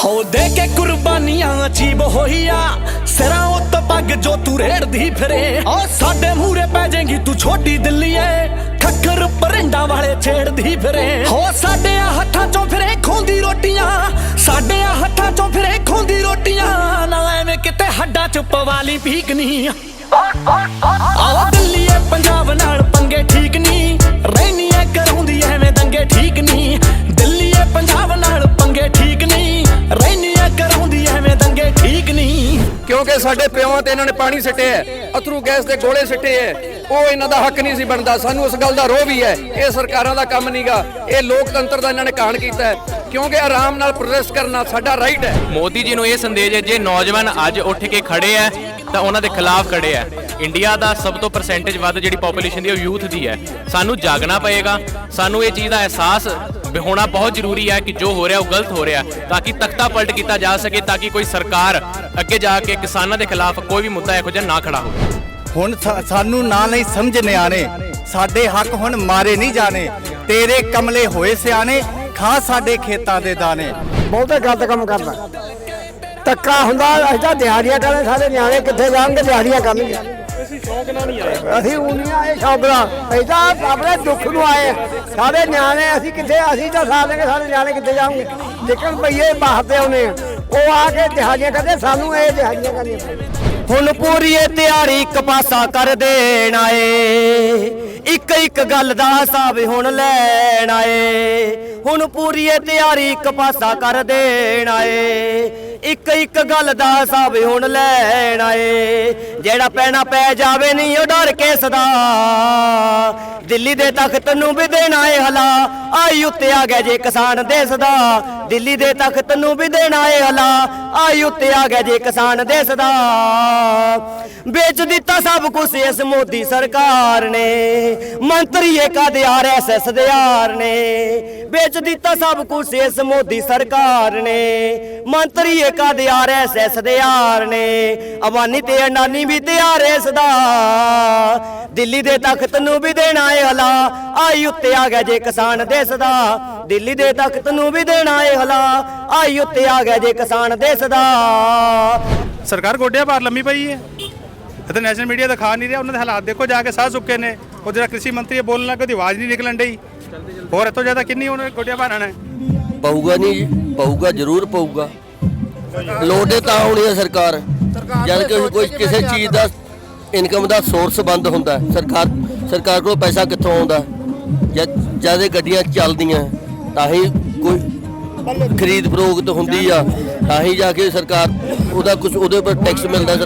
हो दे के कुर्बानियां अजीब होइया सिरा उत पग जो तू रेड़दी फिरे ओ साडे मूरे पै जाएगी तू छोटी दिल्लीए खक्कर परिंडा वाले छेड़दी फिरे हो साडे हत्थां चों फिरे खोंदी रोटियां साडे हत्थां चों फिरे खोंदी रोटियां ना एवें किते हड्डां च पवाली पीकनी आओ दिल्लीए पंजाब नाल पंगे ठीक नी रहनी है कराउंदी एवें दंगे ठीक नी दिल्लीए पंजाब नाल पंगे ठीक नी रहनी है कराउंदी एवें दंगे ठीक नी क्योंकि साडे पिओां ते इन्हां ने पानी सिੱਟੇ है अथरू गैस के गोले सिੱਟੇ है ਉਹ ਇਹਨਾਂ ਦਾ ਹੱਕ ਨਹੀਂ ਸੀ ਬਣਦਾ ਸਾਨੂੰ ਉਸ ਗੱਲ ਦਾ ਰੋਹ ਵੀ ਹੈ ਇਹ ਸਰਕਾਰਾਂ ਦਾ ਕੰਮ ਨਹੀਂਗਾ ਇਹ ਲੋਕਤੰਤਰ ਦਾ ਇਹਨਾਂ ਨੇ ਕਾਣ ਕੀਤਾ ਹੈ ਕਿਉਂਕਿ ਆਰਾਮ ਨਾਲ ਪ੍ਰੋਟੈਸਟ ਕਰਨਾ ਸਾਡਾ ਰਾਈਟ ਹੈ ਮੋਦੀ ਜੀ ਨੂੰ ਇਹ ਸੰਦੇਸ਼ ਹੈ ਜੇ ਨੌਜਵਾਨ ਅੱਜ ਉੱਠ ਕੇ ਖੜੇ ਹੈ ਤਾਂ ਉਹਨਾਂ ਦੇ ਖਿਲਾਫ ਖੜੇ ਹੈ ਇੰਡੀਆ ਦਾ ਸਭ ਤੋਂ ਪਰਸੈਂਟੇਜ ਵੱਧ ਜਿਹੜੀ ਪੋਪੂਲੇਸ਼ਨ ਦੀ ਉਹ ਯੂਥ ਦੀ ਹੈ ਸਾਨੂੰ ਜਾਗਣਾ ਪਏਗਾ ਸਾਨੂੰ ਇਹ ਚੀਜ਼ ਦਾ ਅਹਿਸਾਸ ਹੋਣਾ ਬਹੁਤ ਜ਼ਰੂਰੀ ਹੈ ਕਿ ਜੋ ਹੋ ਰਿਹਾ ਉਹ ਗਲਤ ਹੋ ਰਿਹਾ ਤਾਂ ਕਿ ਤਖਤਾ ਪਲਟ ਕੀਤਾ ਜਾ ਸਕੇ ਤਾਂ ਕਿ ਕੋਈ ਸਰਕਾਰ ਅੱਗੇ ਜਾ ਕੇ ਕਿਸਾਨਾਂ ਦੇ ਖਿਲਾਫ ਕੋਈ ਵੀ ਮੁੱਦਾ ਇਹੋ ਜਿਹਾ ਨਾ ਖੜਾ ਹੋਵੇ ਹੁਣ ਸਾਨੂੰ ਨਾ ਨਹੀਂ ਸਮਝ ਨਿਆਣੇ ਸਾਡੇ ਹੱਕ ਹੁਣ ਮਾਰੇ ਨਹੀਂ ਜਾਣੇ ਤੇਰੇ ਕਮਲੇ ਹੋਏ ਸਿਆਣੇ ਖਾ ਸਾਡੇ ਖੇਤਾਂ ਦੇ ਦਾਣੇ ਬਹੁਤੇ ਗਲਤ ਕੰਮ ਕਰਦਾ ਧੱਕਾ ਹੁੰਦਾ ਅਸੀਂ ਤਾਂ ਦਿਹਾੜੀਆਂ ਕਰਨ ਸਾਰੇ ਨਿਆਣੇ ਕਿੱਥੇ ਜਾਣਗੇ ਦਿਹਾੜੀਆਂ ਕਰਨਗੇ ਅਸੀਂ ਸ਼ੌਂਕ ਨਾਲ ਨਹੀਂ ਆਏ ਅਸੀਂ ਉਹ ਨਹੀਂ ਆਏ ਸ਼ੌਂਕ ਨਾਲ ਅਸੀਂ ਤਾਂ ਆਪਣੇ ਦੁੱਖ ਨੂੰ ਆਏ ਸਾਰੇ ਨਿਆਣੇ ਅਸੀਂ ਕਿੱਥੇ ਅਸੀਂ ਤਾਂ ਸਾਲ ਦੇ ਸਾਰੇ ਨਿਆਣੇ ਕਿੱਥੇ ਜਾਣਗੇ ਲੇਕਿਨ ਭਈਏ ਬਾਹਰ ਤੇ ਆਉਨੇ ਉਹ ਆ ਕੇ ਦਿਹਾੜੀਆਂ ਕਰਦੇ ਸਾਨੂੰ ਇਹ ਦਿਹਾੜੀਆਂ ਕਰਨੀਆਂ ਹੁਣ ਪੂਰੀ ਤਿਆਰੀ ਇੱਕ ਪਾਸਾ ਕਰ ਦੇਣ ਆਏ ਇੱਕ ਇੱਕ ਗੱਲ ਦਾ ਹਿਸਾਬ ਹੁਣ ਲੈਣ ਆਏ ਹੁਣ ਪੂਰੀ ਤਿਆਰੀ ਇੱਕ ਪਾਸਾ ਕਰ ਦੇਣ ਆਏ ਇੱਕ ਇੱਕ ਗੱਲ ਦਾ ਹਿਸਾਬ ਹੁਣ ਲੈਣ ਆਏ ਜਿਹੜਾ ਪੈਣਾ ਪੈ ਜਾਵੇ ਨਹੀਂ ਉਹ ਡਰ ਕੇ ਸਦਾ ਦਿੱਲੀ ਦੇ ਤਖਤ ਨੂੰ ਵੀ ਦੇਣਾ ਏ ਹਲਾ ਆਈ ਉੱਤੇ ਆ ਗਿਆ ਜੇ ਕਿਸਾਨ ਦੇਸ ਦਾ ਦਿੱਲੀ ਦੇ ਤਖਤ ਨੂੰ ਵੀ ਦੇਣਾ ਏ ਹਲਾ ਆਈ ਉੱਤੇ ਆ ਗਿਆ ਜੇ ਕਿਸਾਨ ਦੇਸ ਦਾ ਵੇਚ ਦਿੱਤਾ ਸਭ ਕੁਛ ਇਸ ਮੋਦੀ ਸਰਕਾਰ ਨੇ ਮੰਤਰੀ ਕਾਦੇ RSS ਦੇ ਯਾਰ ਨੇ ਵੇਚ ਦਿੱਤਾ ਸਭ ਕੁਛ ਇਸ ਮੋਦੀ ਸਰਕਾਰ ਨੇ ਮੰਤਰੀ ਕਾਦੇ RSS ਦੇ ਯਾਰ ਨੇ ਅਬਾਨੀ ਤੇ ਅਡਾਨੀ ਵੀ ਤਿਆਰ ਇਸ ਦਾ ਦਿੱਲੀ ਦੇ ਤਖਤ ਨੂੰ ਵੀ ਦੇਣਾ ਏ ਹਲਾ ਆਈ ਉੱਤੇ ਆ ਗਿਆ ਜੇ ਕਿਸਾਨ ਦੇਸ ਦਾ ਦਿੱਲੀ ਦੇ ਤਖਤ ਨੂੰ ਵੀ ਦੇਣਾ ਏ ਹਲਾ ਆਈ ਉੱਤੇ ਆ ਗਿਆ ਜੇ ਕਿਸਾਨ ਦੇਸ ਦਾ ਸਰਕਾਰ ਗੋਡਿਆਂ ਭਾਰ ਲੰਮੀ ਪਈ ਹੈ ਅਤੇ ਨੈਸ਼ਨਲ ਮੀਡੀਆ ਦਿਖਾ ਨਹੀਂ ਰਿਹਾ ਉਹਨਾਂ ਦੇ ਹਾਲਾਤ ਦੇਖੋ ਜਾ ਕੇ ਸਾਹ ਸੁੱਕੇ ਨੇ ਉਹ ਜਿਹੜਾ ਕ੍ਰਿਸ਼ੀ ਮੰਤਰੀ ਬੋਲਣ ਲੱਗਾ ਉਹਦੀ ਆਵਾਜ਼ ਨਹੀਂ ਨਿਕਲਣ ਡਈ ਹੋਰ ਇਤੋਂ ਜ਼ਿਆਦਾ ਕਿੰਨੀ ਉਹਨੇ ਗੋਡਿਆਂ ਭਾਰਨਾ ਹੈ ਪਊਗਾ ਨਹੀਂ ਪਊਗਾ ਜ਼ਰੂਰ ਪਊਗਾ ਲੋੜੇ ਤਾਂ ਹੋਣੀ ਹੈ ਸਰਕਾਰ ਜਦ ਕਿ ਕੋਈ ਕਿਸੇ ਚੀਜ਼ ਦਾ ਇਨਕਮ ਦਾ ਸੋਰਸ ਬੰਦ ਹੁੰਦਾ ਸਰਕਾਰ ਕੋਲ ਪੈਸਾ ਕਿੱਥੋਂ ਆਉਂਦਾ ਜਦ ਗੱਡੀਆਂ ਚੱਲਦੀਆਂ ਤਾਂ ਹੀ ਕੋਈ ਖਰੀਦ ਫਰੋਖਤ ਹੁੰਦੀ ਆ ਤਾਂ ਹੀ ਜਾ ਕੇ ਸਰਕਾਰ ਉਹਦਾ ਕੁਝ ਉਹਦੇ ਉੱਪਰ ਟੈਕਸ ਮਿਲਦਾ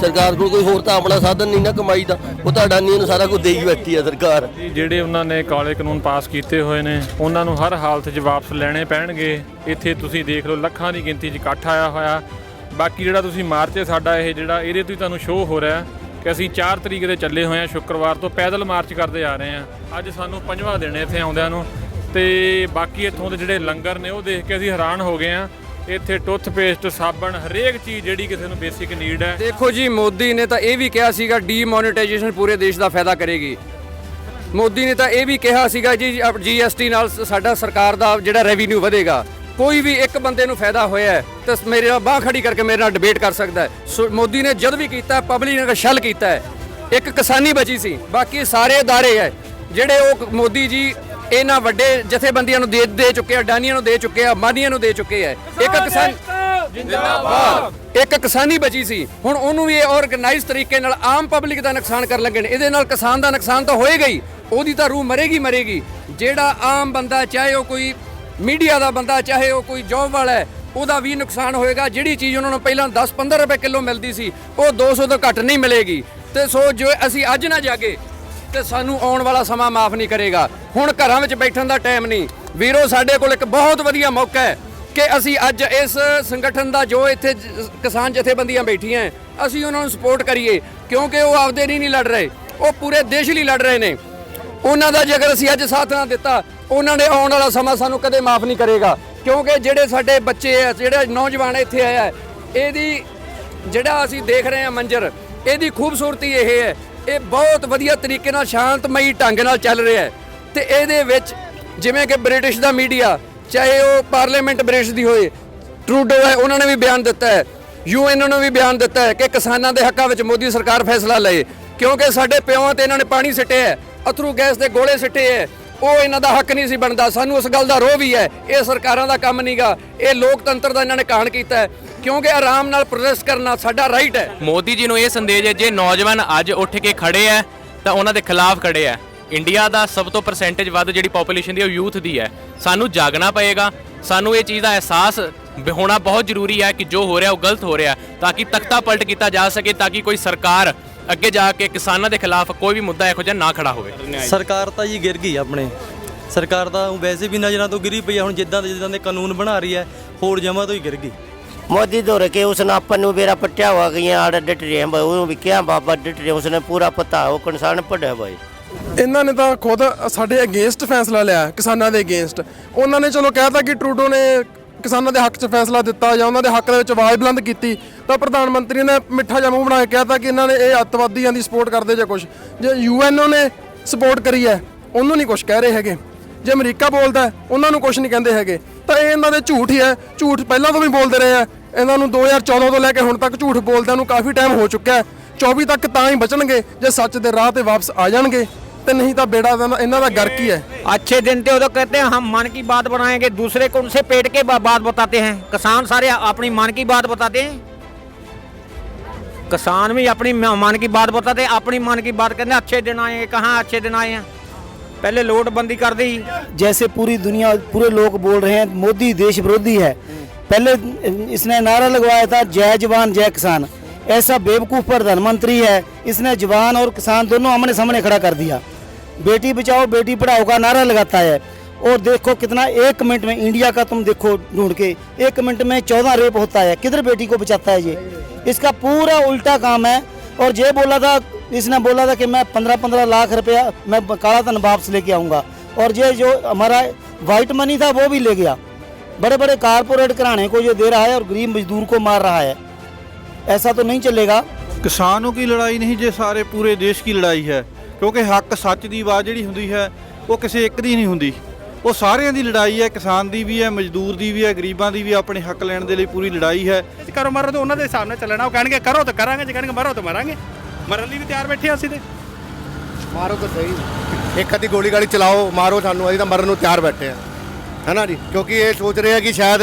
ਸਰਕਾਰ ਕੋਲ ਕੋਈ ਹੋਰ ਤਾਂ ਆਪਣਾ ਸਾਧਨ ਨਹੀਂ ਨਾ ਕਮਾਈ ਦਾ ਉਹ ਤਾਂ ਅਡਾਨੀ ਨੂੰ ਸਾਰਾ ਕੁਝ ਦੇਈ ਬੈਠੀ ਆ ਸਰਕਾਰ ਜਿਹੜੇ ਉਹਨਾਂ ਨੇ ਕਾਲੇ ਕਾਨੂੰਨ ਪਾਸ ਕੀਤੇ ਹੋਏ ਨੇ ਉਹਨਾਂ ਨੂੰ ਹਰ ਹਾਲਤ 'ਚ ਵਾਪਸ ਲੈਣੇ ਪੈਣਗੇ ਇੱਥੇ ਤੁਸੀਂ ਦੇਖ ਲਓ ਲੱਖਾਂ ਦੀ ਗਿਣਤੀ 'ਚ ਇਕੱਠ ਆਇਆ ਹੋਇਆ ਬਾਕੀ ਜਿਹੜਾ ਤੁਸੀਂ ਮਾਰਚ ਸਾਡਾ ਇਹ ਜਿਹੜਾ ਇਹਦੇ ਤੋਂ ਹੀ ਤੁਹਾਨੂੰ ਸ਼ੋਅ ਹੋ ਰਿਹਾ ਕਿ ਅਸੀਂ 4 ਤਰੀਕ ਦੇ ਚੱਲੇ ਹੋਏ ਹਾਂ ਸ਼ੁੱਕਰਵਾਰ ਤੋਂ ਪੈਦਲ ਮਾਰਚ ਕਰਦੇ ਆ ਰਹੇ ਹਾਂ ਅੱਜ ਸਾਨੂੰ 5ਵਾਂ ਦਿਨ ਇੱਥੇ ਆਉਂਦਿਆਂ ਨੂੰ ਤੇ ਬਾਕੀ ਇੱਥੋਂ ਦੇ ਜਿਹੜੇ ਲੰਗਰ ਨੇ ਉਹ ਦੇਖ ਕੇ ਅਸੀਂ ਹੈਰਾਨ ਹੋ ਗਏ ਹਾਂ ਇੱਥੇ ਟੁੱਥਪੇਸਟ ਸਾਬਣ ਹਰੇਕ ਚੀਜ਼ ਜਿਹੜੀ ਕਿਸੇ ਨੂੰ ਬੇਸਿਕ ਨੀਡ ਹੈ ਦੇਖੋ ਜੀ ਮੋਦੀ ਨੇ ਤਾਂ ਇਹ ਵੀ ਕਿਹਾ ਸੀਗਾ ਡੀਮੋਨੇਟਾਈਜੇਸ਼ਨ ਪੂਰੇ ਦੇਸ਼ ਦਾ ਫਾਇਦਾ ਕਰੇਗੀ ਮੋਦੀ ਨੇ ਤਾਂ ਇਹ ਵੀ ਕਿਹਾ ਸੀਗਾ ਜੀ GST ਨਾਲ ਸਾਡਾ ਸਰਕਾਰ ਦਾ ਜਿਹੜਾ ਰੈਵਨਿਊ ਵਧੇਗਾ ਕੋਈ ਵੀ ਇੱਕ ਬੰਦੇ ਨੂੰ ਫਾਇਦਾ ਹੋਇਆ ਤਾਂ ਮੇਰੇ ਨਾਲ ਬਾਹ ਖੜੀ ਕਰਕੇ ਮੇਰੇ ਨਾਲ ਡਿਬੇਟ ਕਰ ਸਕਦਾ ਹੈ ਮੋਦੀ ਨੇ ਜਦ ਵੀ ਕੀਤਾ ਪਬਲਿਕ ਨੇ ਛਲ ਕੀਤਾ ਹੈ ਇੱਕ ਕਿਸਾਨੀ ਬਚੀ ਸੀ ਬਾਕੀ ਸਾਰੇ ਅਦਾਰੇ ਹੈ ਜਿਹੜੇ ਉਹ ਮੋਦੀ ਜੀ ਇਹਨਾਂ ਵੱਡੇ ਜਥੇਬੰਦੀਆਂ ਨੂੰ ਦੇ ਚੁੱਕੇ ਆ ਅਡਾਨੀਆਂ ਨੂੰ ਦੇ ਚੁੱਕੇ ਆ ਅੰਬਾਨੀਆਂ ਨੂੰ ਦੇ ਚੁੱਕੇ ਆ ਇੱਕ ਕਿਸਾਨ ਜਿੰਦਾਬਾਦ ਇੱਕ ਕਿਸਾਨੀ ਬਚੀ ਸੀ ਹੁਣ ਉਹਨੂੰ ਵੀ ਆਰਗੇਨਾਈਜ਼ ਤਰੀਕੇ ਨਾਲ ਆਮ ਪਬਲਿਕ ਦਾ ਨੁਕਸਾਨ ਕਰਨ ਲੱਗੇ ਨੇ ਇਹਦੇ ਨਾਲ ਕਿਸਾਨ ਦਾ ਨੁਕਸਾਨ ਤਾਂ ਹੋਏਗਾ ਹੀ ਉਹਦੀ ਤਾਂ ਰੂਹ ਮਰੇਗੀ ਜਿਹੜਾ ਆਮ ਬੰਦਾ ਚਾਹੇ ਉਹ ਕੋਈ ਮੀਡੀਆ ਦਾ ਬੰਦਾ ਚਾਹੇ ਉਹ ਕੋਈ ਜੌਬ ਵਾਲਾ ਹੈ ਉਹਦਾ ਵੀ ਨੁਕਸਾਨ ਹੋਏਗਾ ਜਿਹੜੀ ਚੀਜ਼ ਉਹਨਾਂ ਨੂੰ ਪਹਿਲਾਂ 10-15 ਰੁਪਏ ਕਿਲੋ ਮਿਲਦੀ ਸੀ ਉਹ 200 ਤੋਂ ਘੱਟ ਨਹੀਂ ਮਿਲੇਗੀ ਤੇ ਸੋ ਜੋ ਅਸੀਂ ਅੱਜ ਨਾ ਜਾਗੇ ਤੇ ਸਾਨੂੰ ਆਉਣ ਵਾਲਾ ਸਮਾਂ ਮਾਫ ਨਹੀਂ ਕਰੇਗਾ ਹੁਣ ਘਰਾਂ ਵਿੱਚ ਬੈਠਣ ਦਾ ਟਾਈਮ ਨਹੀਂ ਵੀਰੋ ਸਾਡੇ ਕੋਲ ਇੱਕ ਬਹੁਤ ਵਧੀਆ ਮੌਕਾ ਹੈ ਕਿ ਅਸੀਂ ਅੱਜ ਇਸ ਸੰਗਠਨ ਦਾ ਜੋ ਇੱਥੇ ਕਿਸਾਨ ਜਥੇਬੰਦੀਆਂ ਬੈਠੀਆਂ ਅਸੀਂ ਉਹਨਾਂ ਨੂੰ ਸਪੋਰਟ ਕਰੀਏ ਕਿਉਂਕਿ ਉਹ ਆਪਦੇ ਨਹੀਂ ਲੜ ਰਹੇ ਉਹ ਪੂਰੇ ਦੇਸ਼ ਲਈ ਲੜ ਰਹੇ ਨੇ ਉਹਨਾਂ ਦਾ ਜੇਕਰ ਅਸੀਂ ਅੱਜ ਸਾਥ ਨਾ ਦਿੱਤਾ ਉਹਨਾਂ ਨੇ ਆਉਣ ਵਾਲਾ ਸਮਾਂ ਸਾਨੂੰ ਕਦੇ ਮਾਫ ਨਹੀਂ ਕਰੇਗਾ ਕਿਉਂਕਿ ਜਿਹੜੇ ਸਾਡੇ ਬੱਚੇ ਆ ਜਿਹੜੇ ਨੌਜਵਾਨ ਇੱਥੇ ਆਇਆ ਇਹਦੀ ਜਿਹੜਾ ਅਸੀਂ ਦੇਖ ਰਹੇ ਹਾਂ ਮੰਜ਼ਰ ਇਹਦੀ ਖੂਬਸੂਰਤੀ ਇਹ ਹੈ ਇਹ ਬਹੁਤ ਵਧੀਆ ਤਰੀਕੇ ਨਾਲ ਸ਼ਾਂਤਮਈ ਢੰਗ ਨਾਲ ਚੱਲ ਰਿਹਾ ਹੈ ਤੇ ਇਹਦੇ ਵਿੱਚ ਜਿਵੇਂ ਕਿ ਬ੍ਰਿਟਿਸ਼ ਦਾ ਮੀਡੀਆ ਚਾਹੇ ਉਹ ਪਾਰਲੀਮੈਂਟ ਬ੍ਰਿਟਿਸ਼ ਦੀ ਹੋਏ ਟਰੂਡੋ ਹੈ, ਉਹਨਾਂ ਨੇ ਵੀ ਬਿਆਨ ਦਿੱਤਾ ਹੈ, UN ਨੇ ਵੀ ਬਿਆਨ ਦਿੱਤਾ ਹੈ ਕਿ ਕਿਸਾਨਾਂ ਦੇ ਹੱਕਾਂ ਵਿੱਚ ਮੋਦੀ ਸਰਕਾਰ ਫੈਸਲਾ ਲਏ, ਕਿਉਂਕਿ ਸਾਡੇ ਪਿਓਾਂ ਤੇ ਇਹਨਾਂ ਨੇ ਪਾਣੀ ਸਿੱਟਿਆ ਹੈ, ਅਥਰੂ ਗੈਸ ਦੇ ਗੋਲੇ ਸਿੱਟੇ ਹੈ, ਉਹ ਇਹਨਾਂ ਦਾ ਹੱਕ ਨਹੀਂ ਸੀ ਬਣਦਾ। ਸਾਨੂੰ ਉਸ ਗੱਲ ਦਾ ਰੋਹ ਵੀ ਹੈ, ਇਹ ਸਰਕਾਰਾਂ ਦਾ ਕੰਮ ਨਹੀਂਗਾ, ਇਹ ਲੋਕਤੰਤਰ ਦਾ ਇਹਨਾਂ ਨੇ ਕਾਣ ਕੀਤਾ ਹੈ, ਕਿਉਂਕਿ ਆਰਾਮ ਨਾਲ ਪ੍ਰੋਟੈਸਟ ਕਰਨਾ ਸਾਡਾ ਰਾਈਟ ਹੈ। ਮੋਦੀ ਜੀ ਨੂੰ ਇਹ ਸੰਦੇਸ਼ ਹੈ, ਜੇ ਨੌਜਵਾਨ ਅੱਜ ਉੱਠ ਕੇ ਖੜੇ ਹੈ ਤਾਂ ਉਹਨਾਂ ਦੇ ਖਿਲਾਫ ਖੜੇ ਹੈ। ਇੰਡੀਆ ਦਾ ਸਭ ਤੋਂ ਪਰਸੈਂਟੇਜ ਵੱਧ ਜਿਹੜੀ ਪੋਪੂਲੇਸ਼ਨ ਦੀ ਉਹ ਯੂਥ ਦੀ ਹੈ। ਸਾਨੂੰ ਜਾਗਣਾ ਪਏਗਾ, ਸਾਨੂੰ ਇਹ ਚੀਜ਼ ਦਾ ਅਹਿਸਾਸ ਹੋਣਾ ਬਹੁਤ ਜ਼ਰੂਰੀ ਹੈ ਕਿ ਜੋ ਹੋ ਰਿਹਾ ਉਹ ਗਲਤ ਹੋ ਰਿਹਾ, ਤਾਂ ਕਿ ਤਖਤਾ ਪਲਟ ਕੀਤਾ ਜਾ ਸਕੇ, ਤਾਂ ਕਿ ਕੋਈ ਸਰਕਾਰ ਅੱਗੇ ਜਾ ਕੇ ਕਿਸਾਨਾਂ ਦੇ ਖਿਲਾਫ ਕੋਈ ਵੀ ਮੁੱਦਾ ਇਹੋ ਜਿਹਾ ਨਾ ਖੜਾ ਹੋਵੇ। ਸਰਕਾਰ ਤਾਂ ਜੀ ਗਿਰ ਗਈ ਆਪਣੇ, ਸਰਕਾਰ ਤਾਂ ਵੈਸੇ ਵੀ ਨਜ਼ਰਾਂ ਤੋਂ ਗਿਰੀ ਪਈ ਆ। ਹੁਣ ਜਿੱਦਾਂ ਦੇ ਕਾਨੂੰਨ ਬਣਾ ਰਹੀ ਹੈ, ਹੋਰ ਜਮਾਂ ਤੋਂ ਹੀ ਗਿਰ ਗਈ। ਮੋਦੀ ਧੁਰ ਕੇ ਉਸਨੇ ਆਪਾਂ ਨੂੰ ਮੇਰਾ ਪੱਟਿਆ ਹੋ ਗਈਆਂ ਆੜ ਡਟ ਰਹੇ ਭਾਈ, ਉਹਨੂੰ ਵੀ ਕਿਹਾ ਬਾਬਾ ਡਟ ਰਹੇ, ਉਸਨੇ ਪੂਰਾ ਪਤਾ ਉਹ ਕਿਸਾਨ ਪੜਿਆ ਭਾਈ। ਇਹਨਾਂ ਨੇ ਤਾਂ ਖੁਦ ਸਾਡੇ ਅਗੇਂਸਟ ਫੈਸਲਾ ਲਿਆ, ਕਿਸਾਨਾਂ ਦੇ ਅਗੇਂਸਟ। ਉਹਨਾਂ ਨੇ ਚਲੋ ਕਹਿਤਾ ਕਿ ਟਰੂਡੋ ਨੇ ਕਿਸਾਨਾਂ ਦੇ ਹੱਕ 'ਚ ਫੈਸਲਾ ਦਿੱਤਾ ਜਾਂ ਉਹਨਾਂ ਦੇ ਹੱਕ ਦੇ ਵਿੱਚ ਆਵਾਜ਼ ਬੁਲੰਦ ਕੀਤੀ, ਤਾਂ ਪ੍ਰਧਾਨ ਮੰਤਰੀ ਨੇ ਮਿੱਠਾ ਜਿਹਾ ਮੂੰਹ ਬਣਾ ਕੇ ਕਹਿਤਾ ਕਿ ਇਹਨਾਂ ਨੇ ਇਹ ਅੱਤਵਾਦੀਆਂ ਦੀ ਸਪੋਰਟ ਕਰਦੇ ਜਾਂ ਕੁਛ। ਜੇ UN ਨੇ ਸਪੋਰਟ ਕਰੀ ਹੈ, ਉਹਨੂੰ ਨਹੀਂ ਕੁਛ ਕਹਿ ਰਹੇ ਹੈਗੇ। ਜੇ ਅਮਰੀਕਾ ਬੋਲਦਾ ਉਹਨਾਂ ਨੂੰ ਕੁਛ ਨਹੀਂ ਕਹਿੰਦੇ ਹੈਗੇ। ਤਾਂ ਇਹ ਇਹਨਾਂ ਦੇ ਝੂਠ ਹੀ ਹੈ, ਝੂਠ ਪਹਿਲਾਂ ਤੋਂ ਵੀ ਬੋਲਦੇ ਰਹੇ ਆ। ਇਹਨਾਂ ਨੂੰ 2014 ਤੋਂ ਲੈ ਕੇ ਹੁਣ ਤੱਕ ਝੂਠ ਬੋਲਦਿਆਂ ਨੂੰ ਕਾਫੀ ਟਾਈਮ ਹੋ ਚੁੱਕਿਆ ਹੈ। 24 ਤੱਕ ਤਾਂ ਹੀ ਬਚਣਗੇ ਜੇ ਸੱਚ ਦੇ ਰਾਹ ਤੇ ਵਾਪਸ ਆ ਜਾਣਗੇ, ਤੇ नहीं तो बेड़ा इन्हों का गर्क ही है। अच्छे दिन थे उदो कहते हैं हम मन की बात बनाएंगे, दूसरे को उनसे पेट के बात बताते हैं। किसान सारे अपनी मन की बात बताते हैं, किसान भी अपनी मन की बात बताते हैं, अपनी मन की बात कहते हैं अच्छे दिन आए हैं। कहाँ अच्छे दिन आए हैं, पहले नोटबंदी कर दी। जैसे पूरी दुनिया पूरे लोग बोल रहे हैं मोदी देश विरोधी है, पहले इसने नारा लगवाया था जय जवान जय किसान। ऐसा बेवकूफ़ प्रधानमंत्री है, इसने जवान और किसान दोनों आमने सामने खड़ा कर दिया। बेटी बचाओ बेटी पढ़ाओ का नारा लगाता है, और देखो कितना 1 मिनट में इंडिया का तुम देखो ढूंढ के 1 मिनट में 14 रेप होता है। किधर बेटी को बचाता है ये, इसका पूरा उल्टा काम है। और ये बोला था, इसने बोला था कि मैं 15-15 लाख रुपया मैं काला धन वापस लेके आऊँगा, और ये जो हमारा वाइट मनी था वो भी ले गया। बड़े बड़े कारपोरेट घराने को ये दे रहा है और गरीब मजदूर को मार रहा है। ऐसा तो नहीं चलेगा। किसानों की लड़ाई नहीं, ये सारे पूरे देश की लड़ाई है, क्योंकि हक सच की आवाज़ जी होंगी है वो किसी एक दी नहीं होंगी, वो सारिਆਂ ਦੀ लड़ाई है। किसान की भी है, मजदूर की भी है, गरीबों की भी अपने हक लैण के लिए पूरी लड़ाई है। करो मरो तो उन्होंने हिसाब से चलना, वो कहेंगे करो तो करांगे, जो कहेंगे मरो तो मरांगे। मरन लिए भी तैयार बैठे हैं, असं मारो तो सही, एक अद्धी गोली गाड़ी चलाओ मारो सानू, अभी तो मरन को तैयार बैठे हैं, है ना जी। क्योंकि ये सोच रहे हैं कि शायद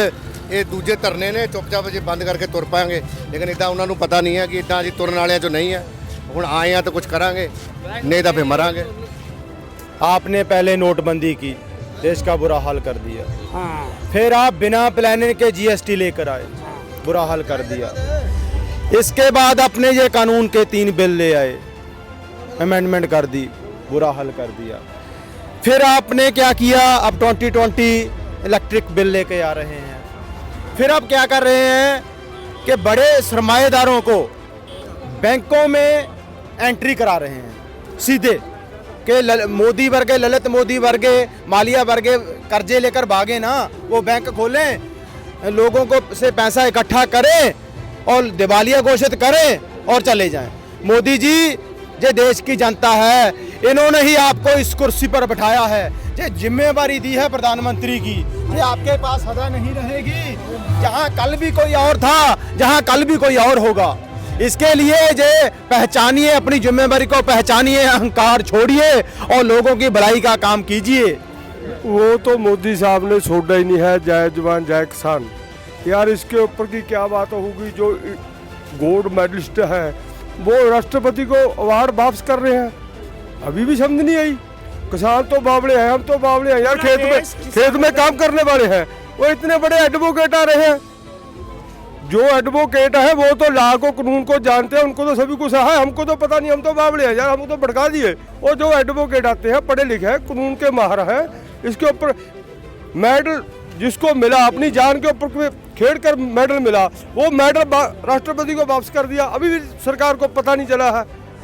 ये दूजे धरने ने चुपचाप जी बंद करके तुर पाएंगे, लेकिन इतना उन्होंने पता नहीं है कि इतना अभी तुरन वाले जो नहीं है। हुण आए हैं तो कुछ करांगे, नहीं तो फिर मरांगे। आपने पहले नोटबंदी की, देश का बुरा हाल कर दिया। फिर आप बिना प्लानिंग के GST लेकर आए, बुरा हाल कर दिया। इसके बाद अपने ये कानून के 3 बिल ले आए, अमेंडमेंट कर दी, बुरा हाल कर दिया। फिर आपने क्या किया, अब 2020 इलेक्ट्रिक बिल लेके आ रहे हैं। फिर अब क्या कर रहे हैं कि बड़े सरमाएदारों को बैंकों में एंट्री करा रहे हैं सीधे, कि मोदी वर्गे, ललित मोदी वर्गे, मालिया वर्गे कर्जे लेकर भागे ना, वो बैंक खोलें, लोगों को से पैसा इकट्ठा करें और दिवालिया घोषित करें और चले जाएं। मोदी जी ये देश की जनता है, इन्होंने ही आपको इस कुर्सी पर बिठाया है, ये जिम्मेवारी दी है प्रधानमंत्री की। ये आपके पास सदा नहीं रहेगी, जहाँ कल भी कोई और था, जहाँ कल भी कोई और होगा। इसके लिए ये पहचानिए, अपनी जिम्मेवारी को पहचानिए, अहंकार छोड़िए और लोगों की भलाई का काम कीजिए। वो तो मोदी साहब ने छोड़ा ही नहीं है, जय जवान जय किसान। यार इसके ऊपर की क्या बात होगी, जो गोल्ड मेडलिस्ट है वो राष्ट्रपति को अवार्ड वापस कर रहे हैं, अभी भी समझ नहीं आई। किसान तो बावड़े हैं, हम तो बावड़े हैं यार, खेत में काम करने वाले हैं। वो इतने बड़े एडवोकेट आ रहे हैं, जो एडवोकेट है वो तो लॉ को कानून को जानते हैं, उनको तो सभी कुछ है, हमको तो पता नहीं, हम तो बावड़े हैं यार, हमको तो भड़का दिए। और जो एडवोकेट आते हैं पढ़े लिखे हैं, कानून के माहिर हैं, इसके ऊपर मेडल जिसको मिला, अपनी जान के ऊपर खेड़ कर मेडल मिला, वो मेडल राष्ट्रपति को वापस कर दिया, अभी भी सरकार को पता नहीं चला है।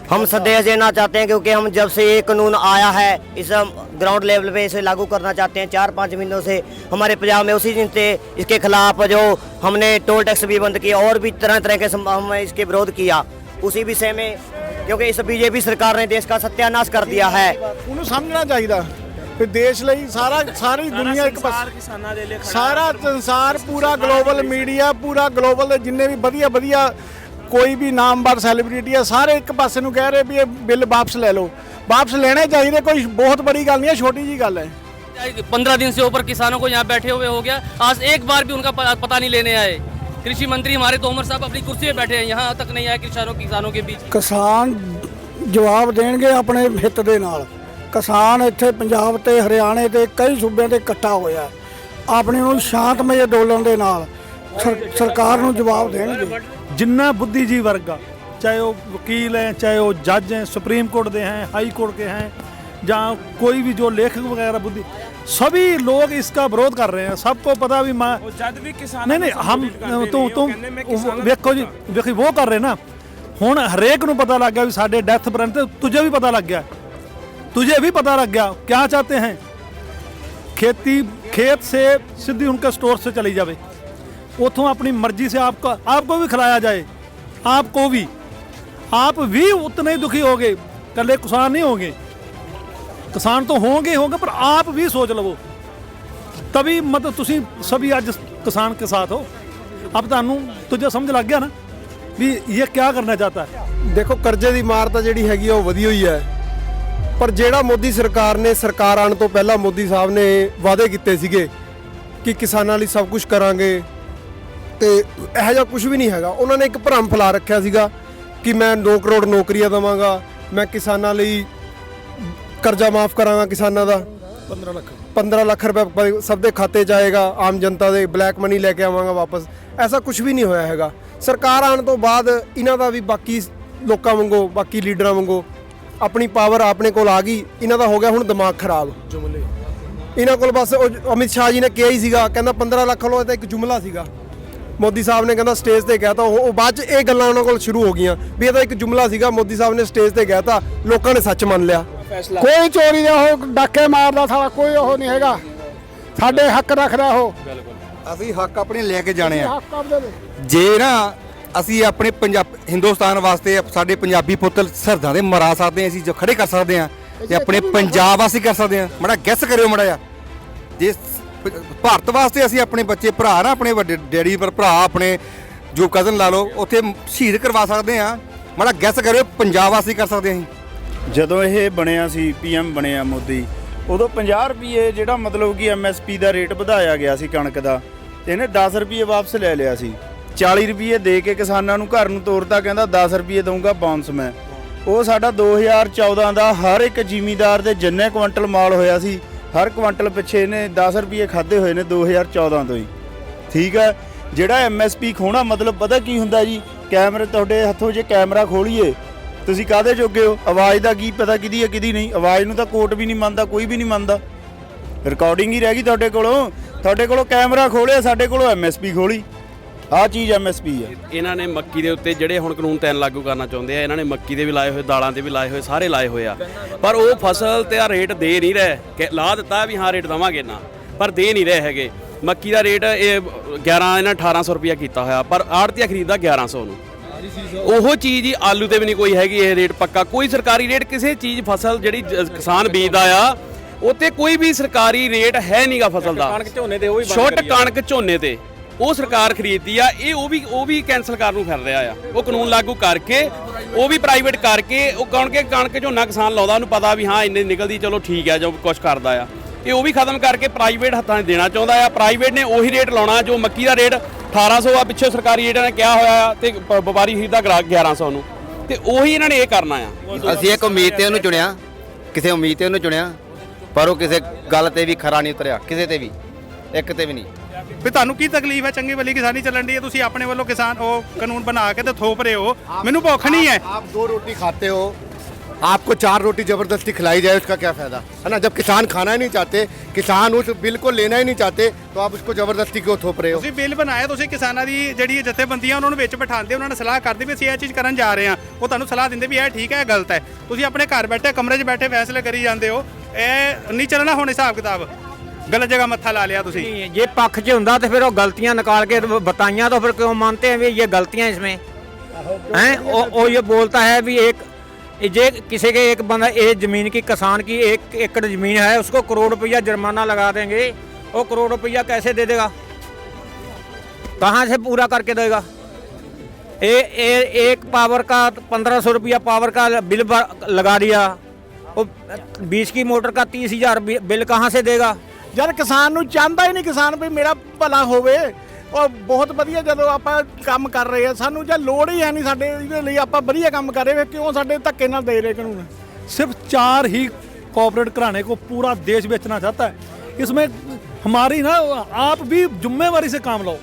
हम संदेश देना चाहते हैं, क्योंकि हम जब से ये कानून आया है इस ग्राउंड लेवल पे इसे लागू करना चाहते हैं। 4-5 महीनों से हमारे पंजाब में उसी दिन से इसके खिलाफ जो हमने टोल टैक्स भी बंद किया और भी तरह तरह के हमने इसके विरोध किया उसी विषय में, क्योंकि इस BJP सरकार ने देश का सत्यानाश कर दिया है। उन्हें समझना चाहिए ਵੀ ਦੇਸ਼ ਲਈ ਸਾਰੀ ਦੁਨੀਆ ਇੱਕ ਪਾਸੇ ਕਿਸਾਨਾਂ ਦੇ ਲਈ ਸਾਰਾ ਸੰਸਾਰ ਪੂਰਾ ਗਲੋਬਲ ਮੀਡੀਆ ਪੂਰਾ ਗਲੋਬਲ ਦੇ ਜਿੰਨੇ ਵੀ ਵਧੀਆ ਕੋਈ ਵੀ ਨਾਮਵਰ ਸੈਲੀਬ੍ਰਿਟੀ ਹੈ ਸਾਰੇ ਇੱਕ ਪਾਸੇ ਨੂੰ ਕਹਿ ਰਹੇ ਵੀ ਇਹ ਬਿੱਲ ਵਾਪਸ ਲੈ ਲਓ। वापस लेने चाहिए, कोई बहुत बड़ी गल नहीं है, छोटी जी गल है। 15 दिन से ऊपर किसानों को यहाँ बैठे हुए हो गया, आज एक बार भी उनका पता नहीं लेने आए। कृषि मंत्री हमारे तोमर साहब अपनी कुर्सी पे बैठे हैं, यहाँ तक नहीं आए किसानों के बीच। किसान जवाब देंगे अपने हित दे नाल। किसान इत्थे पंजाब ते हरियाणे ते कई सूबे ते इकट्ठा होया अपने ਨੂੰ शांतमय ਅੰਦੋਲਨ ਦੇ ਨਾਲ सरकार ਨੂੰ जवाब देंगे। जिन्ना बुद्धिजीवी वर्ग आ, चाहे वो वकील हैं, चाहे वो जज हैं, सुप्रीम कोर्ट के हैं, हाई कोर्ट के हैं, जहाँ कोई भी जो लेखक वगैरह बुद्धि, सभी लोग इसका विरोध कर रहे हैं। सबको पता भी नहीं हम देखो जी देखो वो कर रहे ना, हुण हरेक नूं पता लग गया भी साडे डेथ वारंट, तुझे भी पता लग गया, तुझे भी पता लग गया क्या चाहते हैं। खेत से सीधी उनके स्टोर से चली जावे, उतों अपनी मर्जी से आपको भी खिलाया जाए, आपको भी, आप भी उतने ही दुखी होंगे, कल किसान नहीं होंगे, किसान तो होंगे पर आप भी सोच लो, तभी मतलब तुसी सभी आज किसान के साथ हो। अब तुझे समझ लग गया ना भी ये क्या करना चाहता है। देखो कर्जे की मार तो जी हैगी वो वधी हुई है, पर जेड़ा मोदी सरकार ने सरकार आने तो पहला मोदी साहब ने वादे किए सीगे कि किसानों लिए सब कुछ करांगे, तो यह जा कुछ भी नहीं है। उन्होंने एक भ्रम फैला रखा सीगा कि मैं 2 करोड़ नौकरियां देवांगा, मैं किसानों लिए कर्जा माफ़ करांगा, किसानों का 15 लाख रुपए सब के खाते जाएगा, आम जनता के ब्लैक मनी लैके आवांगा वापस। ऐसा कुछ भी नहीं होया हैगा। सरकार आने तो बाद इन्हां दा भी बाकी लोकां वांगू, बाकी लीडरां वांगू अपनी पावर अपने कोल आ गई, इन्हां दा हो गया हुण दिमाग खराब। इन्हां कोल बस अमित शाह जी ने कहा ही सीगा, कहंदा 15 लाख लो, एक जुमला सीगा। मोदी साहब ने कहता स्टेज पर कहता, वो बाद ये गल्लां उन्हां कोल शुरू हो गई भी ये एक जुमला सीगा, मोदी साहब ने स्टेज पर कहता, लोगों ने सच मान लिया। कोई चोरी का हो डाके मारदा सारा कोई वो नहीं हैगा, साडे हक रखदा हो। ਅਸੀਂ ਹੱਕ ਆਪਣੇ ਲੈ ਕੇ ਜਾਣੇ ਆ। ਜੇ ਨਾ ਅਸੀਂ ਆਪਣੇ ਪੰਜਾਬ ਹਿੰਦੁਸਤਾਨ ਵਾਸਤੇ ਸਾਡੇ ਪੰਜਾਬੀ ਪੁੱਤ ਸਰਦਾਂ ਦੇ ਮਰਾ ਸਕਦੇ ਆ, ਅਸੀਂ ਜੋ ਖੜੇ ਕਰ ਸਕਦੇ ਆ, ਤੇ ਆਪਣੇ ਪੰਜਾਬ ਵਾਸਤੇ ਕਰ ਸਕਦੇ ਆ। ਮੜਾ ਗੈਸ ਕਰਿਓ ਮੜਾ ਆ, ਜੇ ਭਾਰਤ ਵਾਸਤੇ ਅਸੀਂ ਆਪਣੇ ਬੱਚੇ ਭਰਾ ਨਾ, ਆਪਣੇ ਵੱਡੇ ਡੈਡੀ ਪਰ ਭਰਾ ਆਪਣੇ ਜੋ ਕਜ਼ਨ ਲਾ ਲਓ, ਉੱਥੇ ਸ਼ਹੀਦ ਕਰਵਾ ਸਕਦੇ ਆ। ਮੜਾ ਗੈਸ ਕਰਿਓ ਪੰਜਾਬ ਵਾਸਤੇ ਕਰ ਸਕਦੇ ਅਸੀਂ। ਜਦੋਂ ਇਹ ਬਣਿਆ ਸੀ PM ਬਣਿਆ ਮੋਦੀ, ਉਦੋਂ 50 ਰੁਪਏ ਜਿਹੜਾ ਮਤਲਬ ਕਿ MSP ਦਾ ਰੇਟ ਵਧਾਇਆ ਗਿਆ ਸੀ ਕਣਕ ਦਾ, ਇਹਨੇ 10 ਰੁਪਏ ਵਾਪਸ ਲੈ ਲਿਆ ਸੀ। 40 ਰੁਪਏ ਦੇ ਕੇ ਕਿਸਾਨਾਂ ਨੂੰ ਘਰ ਨੂੰ ਤੋਰਤਾ, ਕਹਿੰਦਾ 10 ਰੁਪਏ ਦਊਂਗਾ ਬਾਉਂਸ ਮੈਂ। ਉਹ ਸਾਡਾ 2014 ਦਾ ਹਰ ਇੱਕ ਜ਼ਿਮੀਂਦਾਰ ਦੇ ਜਿੰਨੇ ਕੁਇੰਟਲ ਮਾਲ ਹੋਇਆ ਸੀ, ਹਰ ਕੁਇੰਟਲ ਪਿੱਛੇ ਇਹਨੇ 10 ਰੁਪਏ ਖਾਦੇ ਹੋਏ ਨੇ 2014 ਤੋਂ ਹੀ। ਠੀਕ ਹੈ, ਜਿਹੜਾ MSP ਖੋਣਾ ਮਤਲਬ ਪਤਾ ਕੀ ਹੁੰਦਾ ਜੀ, ਕੈਮਰੇ ਤੁਹਾਡੇ ਹੱਥੋਂ ਜੇ ਕੈਮਰਾ ਖੋਲੀਏ ਤੁਸੀਂ ਕਾਹਦੇ ਜੋਗੇ ਹੋ? ਆਵਾਜ਼ ਦਾ ਕੀ ਪਤਾ ਕਿਹਦੀ ਹੈ ਕਿਹਦੀ ਨਹੀਂ, ਆਵਾਜ਼ ਨੂੰ ਤਾਂ ਕੋਰਟ ਵੀ ਨਹੀਂ ਮੰਨਦਾ, ਕੋਈ ਵੀ ਨਹੀਂ ਮੰਨਦਾ, ਰਿਕਾਰਡਿੰਗ ਹੀ ਰਹਿ ਗਈ ਤੁਹਾਡੇ ਕੋਲੋਂ ਕੈਮਰਾ ਖੋਲਿਆ, ਸਾਡੇ ਕੋਲੋਂ MSP ਖੋਲੀ। ਆਹ ਚੀਜ਼ MSP ਹੈ। ਇਹਨਾਂ ਨੇ ਮੱਕੀ ਦੇ ਉੱਤੇ ਜਿਹੜੇ ਹੁਣ ਕਾਨੂੰਨ 3 ਲਾਗੂ ਕਰਨਾ ਚਾਹੁੰਦੇ ਆ, ਇਹਨਾਂ ਨੇ ਮੱਕੀ ਦੇ ਵੀ ਲਾਏ ਹੋਏ, ਦਾਲਾਂ ਦੇ ਵੀ ਲਾਏ ਹੋਏ, ਸਾਰੇ ਲਾਏ ਹੋਏ ਆ, ਪਰ ਉਹ ਫਸਲ ਤੇ ਆ ਰੇਟ ਦੇ ਨਹੀਂ ਰਹੇ ਕਿ ਲਾ ਦਿੱਤਾ ਵੀ ਹਾਂ ਰੇਟ ਦੇਵਾਂਗੇ ਨਾ, ਪਰ ਦੇ ਨਹੀਂ ਰਹੇ ਹੈਗੇ। ਮੱਕੀ ਦਾ ਰੇਟ ਇਹ 11 ਇਹਨਾਂ 1800 ਰੁਪਇਆ ਕੀਤਾ ਹੋਇਆ, ਪਰ ਆੜਤੀਆ ਖਰੀਦਦਾ 1100 ਨੂੰ। ਉਹ ਚੀਜ਼ ਹੀ ਆਲੂ ਤੇ ਵੀ ਨਹੀਂ ਕੋਈ ਹੈਗੀ ਇਹ ਰੇਟ ਪੱਕਾ, ਕੋਈ ਸਰਕਾਰੀ ਰੇਟ ਕਿਸੇ ਚੀਜ਼ ਫਸਲ ਜਿਹੜੀ ਕਿਸਾਨ ਬੀਜਦਾ ਆ ਉੱਤੇ ਕੋਈ ਵੀ ਸਰਕਾਰੀ ਰੇਟ ਹੈ ਨਹੀਂਗਾ ਫਸਲ ਦਾ। ਕਣਕ ਝੋਨੇ ਤੇ ਉਹ ਵੀ ਛੋਟ ਕਣਕ ਝੋਨੇ ਤੇ ਉਹ ਸਰਕਾਰ ਖਰੀਦਦੀ ਆ, ਇਹ ਉਹ ਵੀ ਕੈਂਸਲ ਕਰਨ ਨੂੰ ਫਿਰ ਰਿਹਾ ਆ। ਉਹ ਕਾਨੂੰਨ ਲਾਗੂ ਕਰਕੇ ਉਹ ਵੀ ਪ੍ਰਾਈਵੇਟ ਕਰਕੇ, ਉਹ ਕਣਕ ਝੋਨਾ ਕਿਸਾਨ ਲਾਉਂਦਾ, ਉਹਨੂੰ ਪਤਾ ਵੀ ਹਾਂ ਇੰਨੇ ਨਿਕਲਦੀ, ਚਲੋ ਠੀਕ ਆ ਜੋ ਕੁਛ ਕਰਦਾ ਆ, ਇਹ ਉਹ ਵੀ ਖਤਮ ਕਰਕੇ ਪ੍ਰਾਈਵੇਟ ਹੱਥਾਂ 'ਚ ਦੇਣਾ ਚਾਹੁੰਦਾ ਆ। ਪ੍ਰਾਈਵੇਟ ਨੇ ਉਹੀ ਰੇਟ ਲਾਉਣਾ ਜੋ ਮੱਕੀ ਦਾ ਰੇਟ 1800 ਆ, ਪਿੱਛੇ ਸਰਕਾਰੀ ਰੇਟ ਨੇ ਕਿਹਾ ਹੋਇਆ ਆ, ਤੇ ਵਪਾਰੀ ਖਰੀਦਦਾ 1100 ਨੂੰ, ਤੇ ਉਹੀ ਇਹਨਾਂ ਨੇ ਇਹ ਕਰਨਾ ਆ। ਅਸੀਂ ਇੱਕ ਉਮੀਦ ਤੇ ਉਹਨੂੰ ਚੁਣਿਆ, ਕਿਸੇ ਉਮੀਦ ਤੇ ਉਹਨੂੰ ਚੁਣਿਆ, ਪਰ ਉਹ ਕਿਸੇ ਗੱਲ ਤੇ ਵੀ ਖਰਾ ਨਹੀਂ ਉਤਰਿਆ, ਕਿਸੇ ਤੇ ਵੀ ਇੱਕ ਤੇ ਵੀ ਨਹੀਂ। ਵੀ ਤੁਹਾਨੂੰ ਕੀ ਤਕਲੀਫ ਹੈ? ਚੰਗੀ ਭਲੀ ਕਿਸਾਨੀ ਚੱਲਣ ਦੀ ਹੈ, ਤੁਸੀਂ ਆਪਣੇ ਵੱਲੋਂ ਕਿਸਾਨ ਉਹ ਕਾਨੂੰਨ ਬਣਾ ਕੇ ਤੇ ਥੋਪ ਰਹੇ ਹੋ। ਮੈਨੂੰ ਭੁੱਖ ਨਹੀਂ ਹੈ। आप 2 रोटी खाते हो, आपको 4 रोटी जबरदस्ती खिलाई जाए, उसका क्या फायदा है ना? जब किसान खाना ही नहीं चाहते, किसान उस बिल को लेना ही नहीं चाहते, तो आप उसको जबरदस्ती क्यों थोप रहे हो? ਤੁਸੀਂ ਬਿੱਲ ਬਣਾਇਆ, ਤੁਸੀਂ ਕਿਸਾਨਾਂ ਦੀ ਜਿਹੜੀ ਜਥੇਬੰਦੀਆਂ ਉਹਨਾਂ ਨੂੰ ਵਿੱਚ ਬਿਠਾਉਂਦੇ, ਉਹਨਾਂ ਨਾਲ ਸਲਾਹ ਕਰਦੇ ਵੀ ਅਸੀਂ ਇਹ ਚੀਜ਼ ਕਰਨ ਜਾ ਰਹੇ ਹਾਂ, ਉਹ ਤੁਹਾਨੂੰ ਸਲਾਹ ਦਿੰਦੇ ਵੀ ਇਹ ਠੀਕ ਹੈ, ਇਹ ਗਲਤ ਹੈ। ਤੁਸੀਂ ਆਪਣੇ ਘਰ ਬੈਠੇ ਕਮਰੇ 'ਚ ਬੈਠੇ ਫੈਸਲੇ ਕਰੀ ਜਾਂਦੇ ਹੋ। ਇਹ ਨਹੀਂ ਚੱਲਣਾ ਹੁਣ ਹਿਸਾਬ ਕਿਤਾਬ, गलत जगह मत्था ला लिया तुसी। ये पक्ष च हुंदा तो फिर वो गलतियां निकाल के बताइयां, तो फिर क्यों मानते हैं भी ये गलतियां इसमें हैं? वो ये बोलता है भी एक जे किसी के एक बंदा एक ज़मीन की किसान की 1 एकड़ ज़मीन है उसको करोड़ रुपया जुर्माना लगा देंगे, वो करोड़ रुपया कैसे दे देगा? कहाँ से पूरा करके देगा? एक पावर का 1500 रुपया पावर का बिल लगा दिया, वो 20 की मोटर का 30,000 बिल कहाँ से देगा? ਯਾਰ ਕਿਸਾਨ ਨੂੰ ਚਾਹੁੰਦਾ ਹੀ ਨਹੀਂ ਕਿਸਾਨ ਵੀ ਮੇਰਾ ਭਲਾ ਹੋਵੇ। ਉਹ ਬਹੁਤ ਵਧੀਆ ਜਦੋਂ ਆਪਾਂ ਕੰਮ ਕਰ ਰਹੇ ਆ, ਸਾਨੂੰ ਜੇ ਲੋੜ ਹੀ ਹੈ ਨਹੀਂ ਸਾਡੇ ਇਹਦੇ ਲਈ, ਆਪਾਂ ਵਧੀਆ ਕੰਮ ਕਰ ਰਹੇ, ਕਿਉਂ ਸਾਡੇ ਧੱਕੇ ਨਾਲ ਦੇ ਰਹੇ ਕਾਨੂੰਨ? सिर्फ 4 ही कॉर्पोरेट घराने को पूरा देश बेचना चाहता है। इसमें हमारी ना आप भी जिम्मेवारी से काम लो,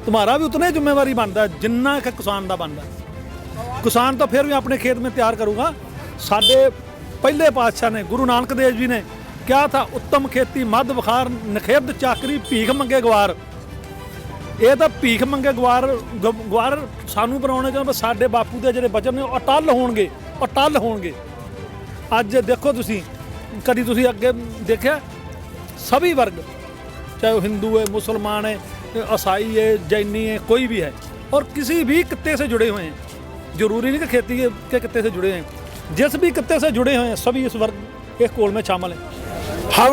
तुम्हारा भी उतना ही जिम्मेवारी बनता है जिन्ना कि किसान का बनता है। किसान तो फिर भी अपने खेत में तैयार करूँगा। साडे पहले पातशाह ने गुरु नानक देव जी ने क्या था, उत्तम खेती मध बखार नखेरद चाकरी भीख मंगे गवार। ये तो भीख मंगे गवार सानू बनाने चाहते, साडे बापू के ਜਿਹੜੇ बचन ने अटल होणगे, अटल होणगे। ਅੱਜ देखो तुसी कभी तुसी अगे देखा सभी वर्ग, चाहे वो हिंदू है, मुसलमान है, ईसाई है, जैनी है, कोई भी है, और किसी भी कित्ते से जुड़े हुए हैं, जरूरी नहीं कि खेती के कित्ते से जुड़े हैं, जिस भी कित्ते से जुड़े हुए हैं सभी इस वर्ग एक कोल में शामिल हैं। हम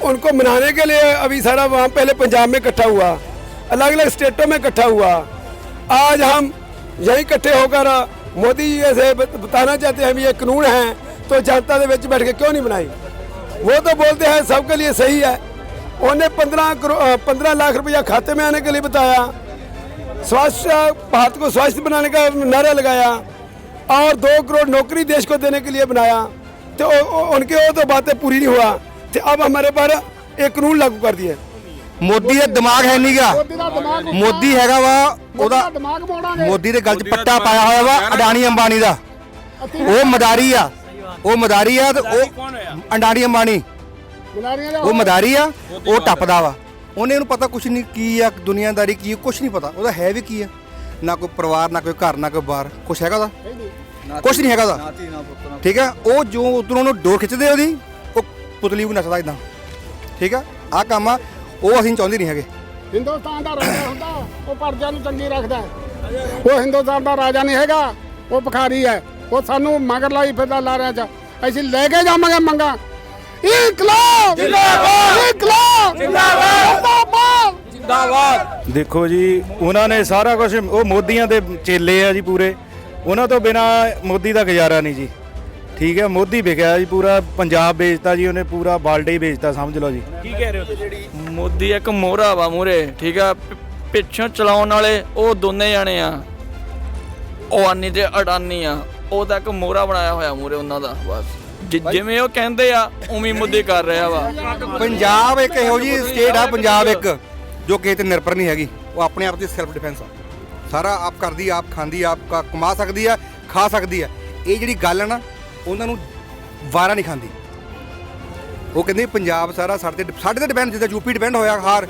उनको मनाने के लिए अभी सारा वहाँ पहले पंजाब में इकट्ठा हुआ, अलग अलग स्टेटों में इकट्ठा हुआ, आज हम यही इकट्ठे होकर मोदी जी से बताना चाहते हैं ये कानून है तो जनता के बीच बैठ के क्यों नहीं बनाई। वो तो बोलते हैं सबके लिए सही है, उन्हें 15 लाख रुपया खाते में आने के लिए बताया, स्वास्थ्य भारत को स्वास्थ्य बनाने का नारा लगाया, और 2 करोड़ नौकरी देश को देने के लिए बनाया, तो उनके वो तो बातें पूरी नहीं हुआ, तो अब हमारे पर एक कानून लागू कर दिए। ਮੋਦੀ ਦਾ ਦਿਮਾਗ ਹੈ ਨਹੀਂਗਾ, ਮੋਦੀ ਹੈਗਾ ਵਾ ਉਹਦਾ, ਮੋਦੀ ਦੇ ਗਲ 'ਚ ਪੱਟਾ ਪਾਇਆ ਹੋਇਆ ਵਾ ਅਡਾਨੀ ਅੰਬਾਨੀ ਦਾ। ਉਹ ਮਦਾਰੀ ਆ, ਉਹ ਮਦਾਰੀ ਆ, ਤੇ ਉਹ ਅਡਾਨੀ ਅੰਬਾਨੀ ਉਹ ਮਦਾਰੀ ਆ, ਉਹ ਟੱਪਦਾ ਵਾ। ਉਹਨੇ ਇਹਨੂੰ ਪਤਾ ਕੁਛ ਨਹੀਂ ਕੀ ਆ ਦੁਨੀਆਦਾਰੀ ਕੀ, ਕੁਛ ਨਹੀਂ ਪਤਾ ਉਹਦਾ ਹੈ ਵੀ ਕੀ ਆ, ਨਾ ਕੋਈ ਪਰਿਵਾਰ, ਨਾ ਕੋਈ ਘਰ, ਨਾ ਕੋਈ ਬਾਹਰ, ਕੁਛ ਹੈਗਾ ਉਹਦਾ, ਕੁਛ ਨਹੀਂ ਹੈਗਾ ਉਹਦਾ। ਠੀਕ ਆ, ਉਹ ਜੋ ਉਧਰੋਂ ਉਹਨੂੰ ਡੋਰ ਖਿੱਚਦੇ ਉਹਦੀ, ਉਹ ਪੁਤਲੀ ਵੀ ਨੱਚਦਾ ਇਦਾਂ। ਠੀਕ ਆ, ਆਹ ਕੰਮ ਆ, ਉਹ ਅਸੀਂ ਚਾਹੁੰਦੇ ਨਹੀਂ ਹੈਗੇ। ਹਿੰਦੁਸਤਾਨ ਦਾ ਰਾਜਾ ਹੁੰਦਾ ਉਹ ਪ੍ਰਜਾ ਨੂੰ ਚੰਗੀ ਰੱਖਦਾ, ਉਹ ਹਿੰਦੁਸਤਾਨ ਦਾ ਰਾਜਾ ਨਹੀਂ ਹੈਗਾ, ਉਹ ਭਿਖਾਰੀ ਹੈ, ਉਹ ਸਾਨੂੰ ਮਗਰ ਲਾਈ ਫਿਰਦਾ ਲਾਰਿਆਂ 'ਚ। ਅਸੀਂ ਲੈ ਕੇ ਜਾਵਾਂਗੇ ਮੰਗਾਂ। ਇਨਕਲਾਬ ਜਿੰਦਾਬਾਦ, ਇਨਕਲਾਬ ਜਿੰਦਾਬਾਦ, ਜਿੰਦਾਬਾਦ। ਦੇਖੋ ਜੀ, ਉਹਨਾਂ ਨੇ ਸਾਰਾ ਕੁਝ, ਉਹ ਮੋਦੀਆਂ ਦੇ ਚੇਲੇ ਆ ਜੀ ਪੂਰੇ, ਉਹਨਾਂ ਤੋਂ ਬਿਨਾ ਮੋਦੀ ਦਾ ਗੁਜ਼ਾਰਾ ਨਹੀਂ ਜੀ। ਠੀਕ ਹੈ, ਮੋਦੀ ਵਿਕਿਆ ਜੀ ਪੂਰਾ, ਪੰਜਾਬ ਵੇਚਤਾ ਜੀ ਉਹਨੇ, ਪੂਰਾ ਬਾਲਡੇ ਹੀ ਵੇਚਤਾ ਸਮਝ ਲਓ ਜੀ। ਕੀ ਕਹਿ ਰਹੇ ਹੋ? ਮੋਦੀ ਇੱਕ ਮੋਹਰਾ ਵਾ ਮੂਹਰੇ, ਠੀਕ ਆ, ਪਿੱਛੋਂ ਚਲਾਉਣ ਵਾਲੇ ਉਹ ਦੋਨੇ ਜਾਣੇ ਆ, ਉਹ ਆਨੀ ਤੇ ਅਡਾਨੀ ਆ, ਉਹਦਾ ਇੱਕ ਮੋਹਰਾ ਬਣਾਇਆ ਹੋਇਆ ਮੂਹਰੇ ਉਹਨਾਂ ਦਾ, ਬਸ ਜਿਵੇਂ ਉਹ ਕਹਿੰਦੇ ਆ ਉਵੇਂ ਮੋਦੀ ਕਰ ਰਿਹਾ ਵਾ। ਪੰਜਾਬ ਇੱਕ ਇਹੋ ਜਿਹੀ ਸਟੇਟ ਆ, ਪੰਜਾਬ ਇੱਕ ਜੋ ਕਿਸੇ ਤੇ ਨਿਰਭਰ ਨਹੀਂ ਹੈਗੀ, ਉਹ ਆਪਣੇ ਆਪ ਤੇ ਸੈਲਫ ਡਿਫੈਂਸ ਆ, ਸਾਰਾ ਆਪ ਕਰਦੀ, ਆਪ ਖਾਂਦੀ, ਆਪ ਕਮਾ ਸਕਦੀ ਆ, ਖਾ ਸਕਦੀ ਆ। ਇਹ ਜਿਹੜੀ ਗੱਲ ਹੈ ਨਾ, ਉਹਨਾਂ ਨੂੰ ਵਾਰਾ ਨਹੀਂ ਖਾਂਦੀ। ਉਹ ਕਹਿੰਦੇ ਪੰਜਾਬ ਸਾਰਾ ਸਾਡੇ ਤੇ ਡਿਪੈਂਡ, ਜਿੱਦਾਂ ਯੂਪੀ ਡਿਪੈਂਡ ਹੋਇਆ ਹਾਰ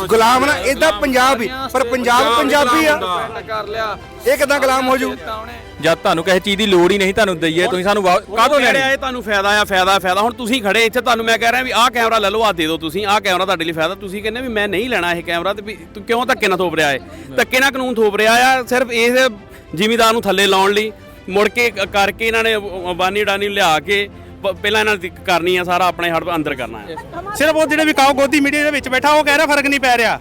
ਗੁਲਾਮ ਨਾ, ਇਦਾਂ ਪੰਜਾਬ ਵੀ, ਪਰ ਪੰਜਾਬ ਪੰਜਾਬੀ ਆ, ਇਹ ਕਿਦਾਂ ਗੁਲਾਮ ਹੋ ਜੂ? ਜਦ ਤੁਹਾਨੂੰ ਕਿਸੇ ਚੀਜ਼ ਦੀ ਲੋੜ ਹੀ ਨਹੀਂ ਤੁਹਾਨੂੰ ਦਈਏ, ਤੁਸੀਂ ਸਾਨੂੰ ਕਾਹਦੋਂ ਲੈਣੇ? ਇਹ ਤੁਹਾਨੂੰ ਫਾਇਦਾ ਆ, ਫਾਇਦਾ। ਹੁਣ ਤੁਸੀਂ ਖੜੇ ਇੱਥੇ, ਤੁਹਾਨੂੰ ਮੈਂ ਕਹਿ ਰਿਹਾ ਵੀ ਆਹ ਕੈਮਰਾ ਲੈ ਲਓ, ਆਹ ਦੇ ਦਿਓ ਤੁਸੀਂ, ਆਹ ਕੈਮਰਾ ਤੁਹਾਡੇ ਲਈ ਫਾਇਦਾ। ਤੁਸੀਂ ਕਹਿੰਦੇ ਵੀ ਮੈਂ ਨਹੀਂ ਲੈਣਾ ਇਹ ਕੈਮਰਾ, ਤੇ ਵੀ ਤੂੰ ਕਿਉਂ ਧੱਕੇ ਨਾਲ ਥੋਪ ਰਿਹਾ ਹੈ? ਧੱਕੇ ਨਾਲ ਕਾਨੂੰਨ ਥੋਪ ਰਿਹਾ ਆ, ਸਿਰਫ ਇਸ ਜ਼ਿਮੀਦਾਰ ਨੂੰ ਥੱਲੇ ਲਾਉਣ ਲਈ। ਮੁੜ ਕੇ ਕਰਕੇ ਇਹਨਾਂ ਨੇ ਬਾਨੀ ਡਾਨੀ ਲਿਆ ਕੇ ਪਹਿਲਾਂ ਇਹਨਾਂ ਦੀ ਕਰਨੀ ਆ, ਸਾਰਾ ਆਪਣੇ ਹੱਥ ਅੰਦਰ ਕਰਨਾ ਹੈ। ਸਿਰਫ ਉਹ ਜਿਹੜੇ ਵਿਕਾਊ ਗੋਦੀ ਮੀਡੀਆ ਦੇ ਵਿੱਚ ਬੈਠਾ ਉਹ ਕਹਿ ਰਿਹਾ ਫਰਕ ਨਹੀਂ ਪੈ ਰਿਹਾ।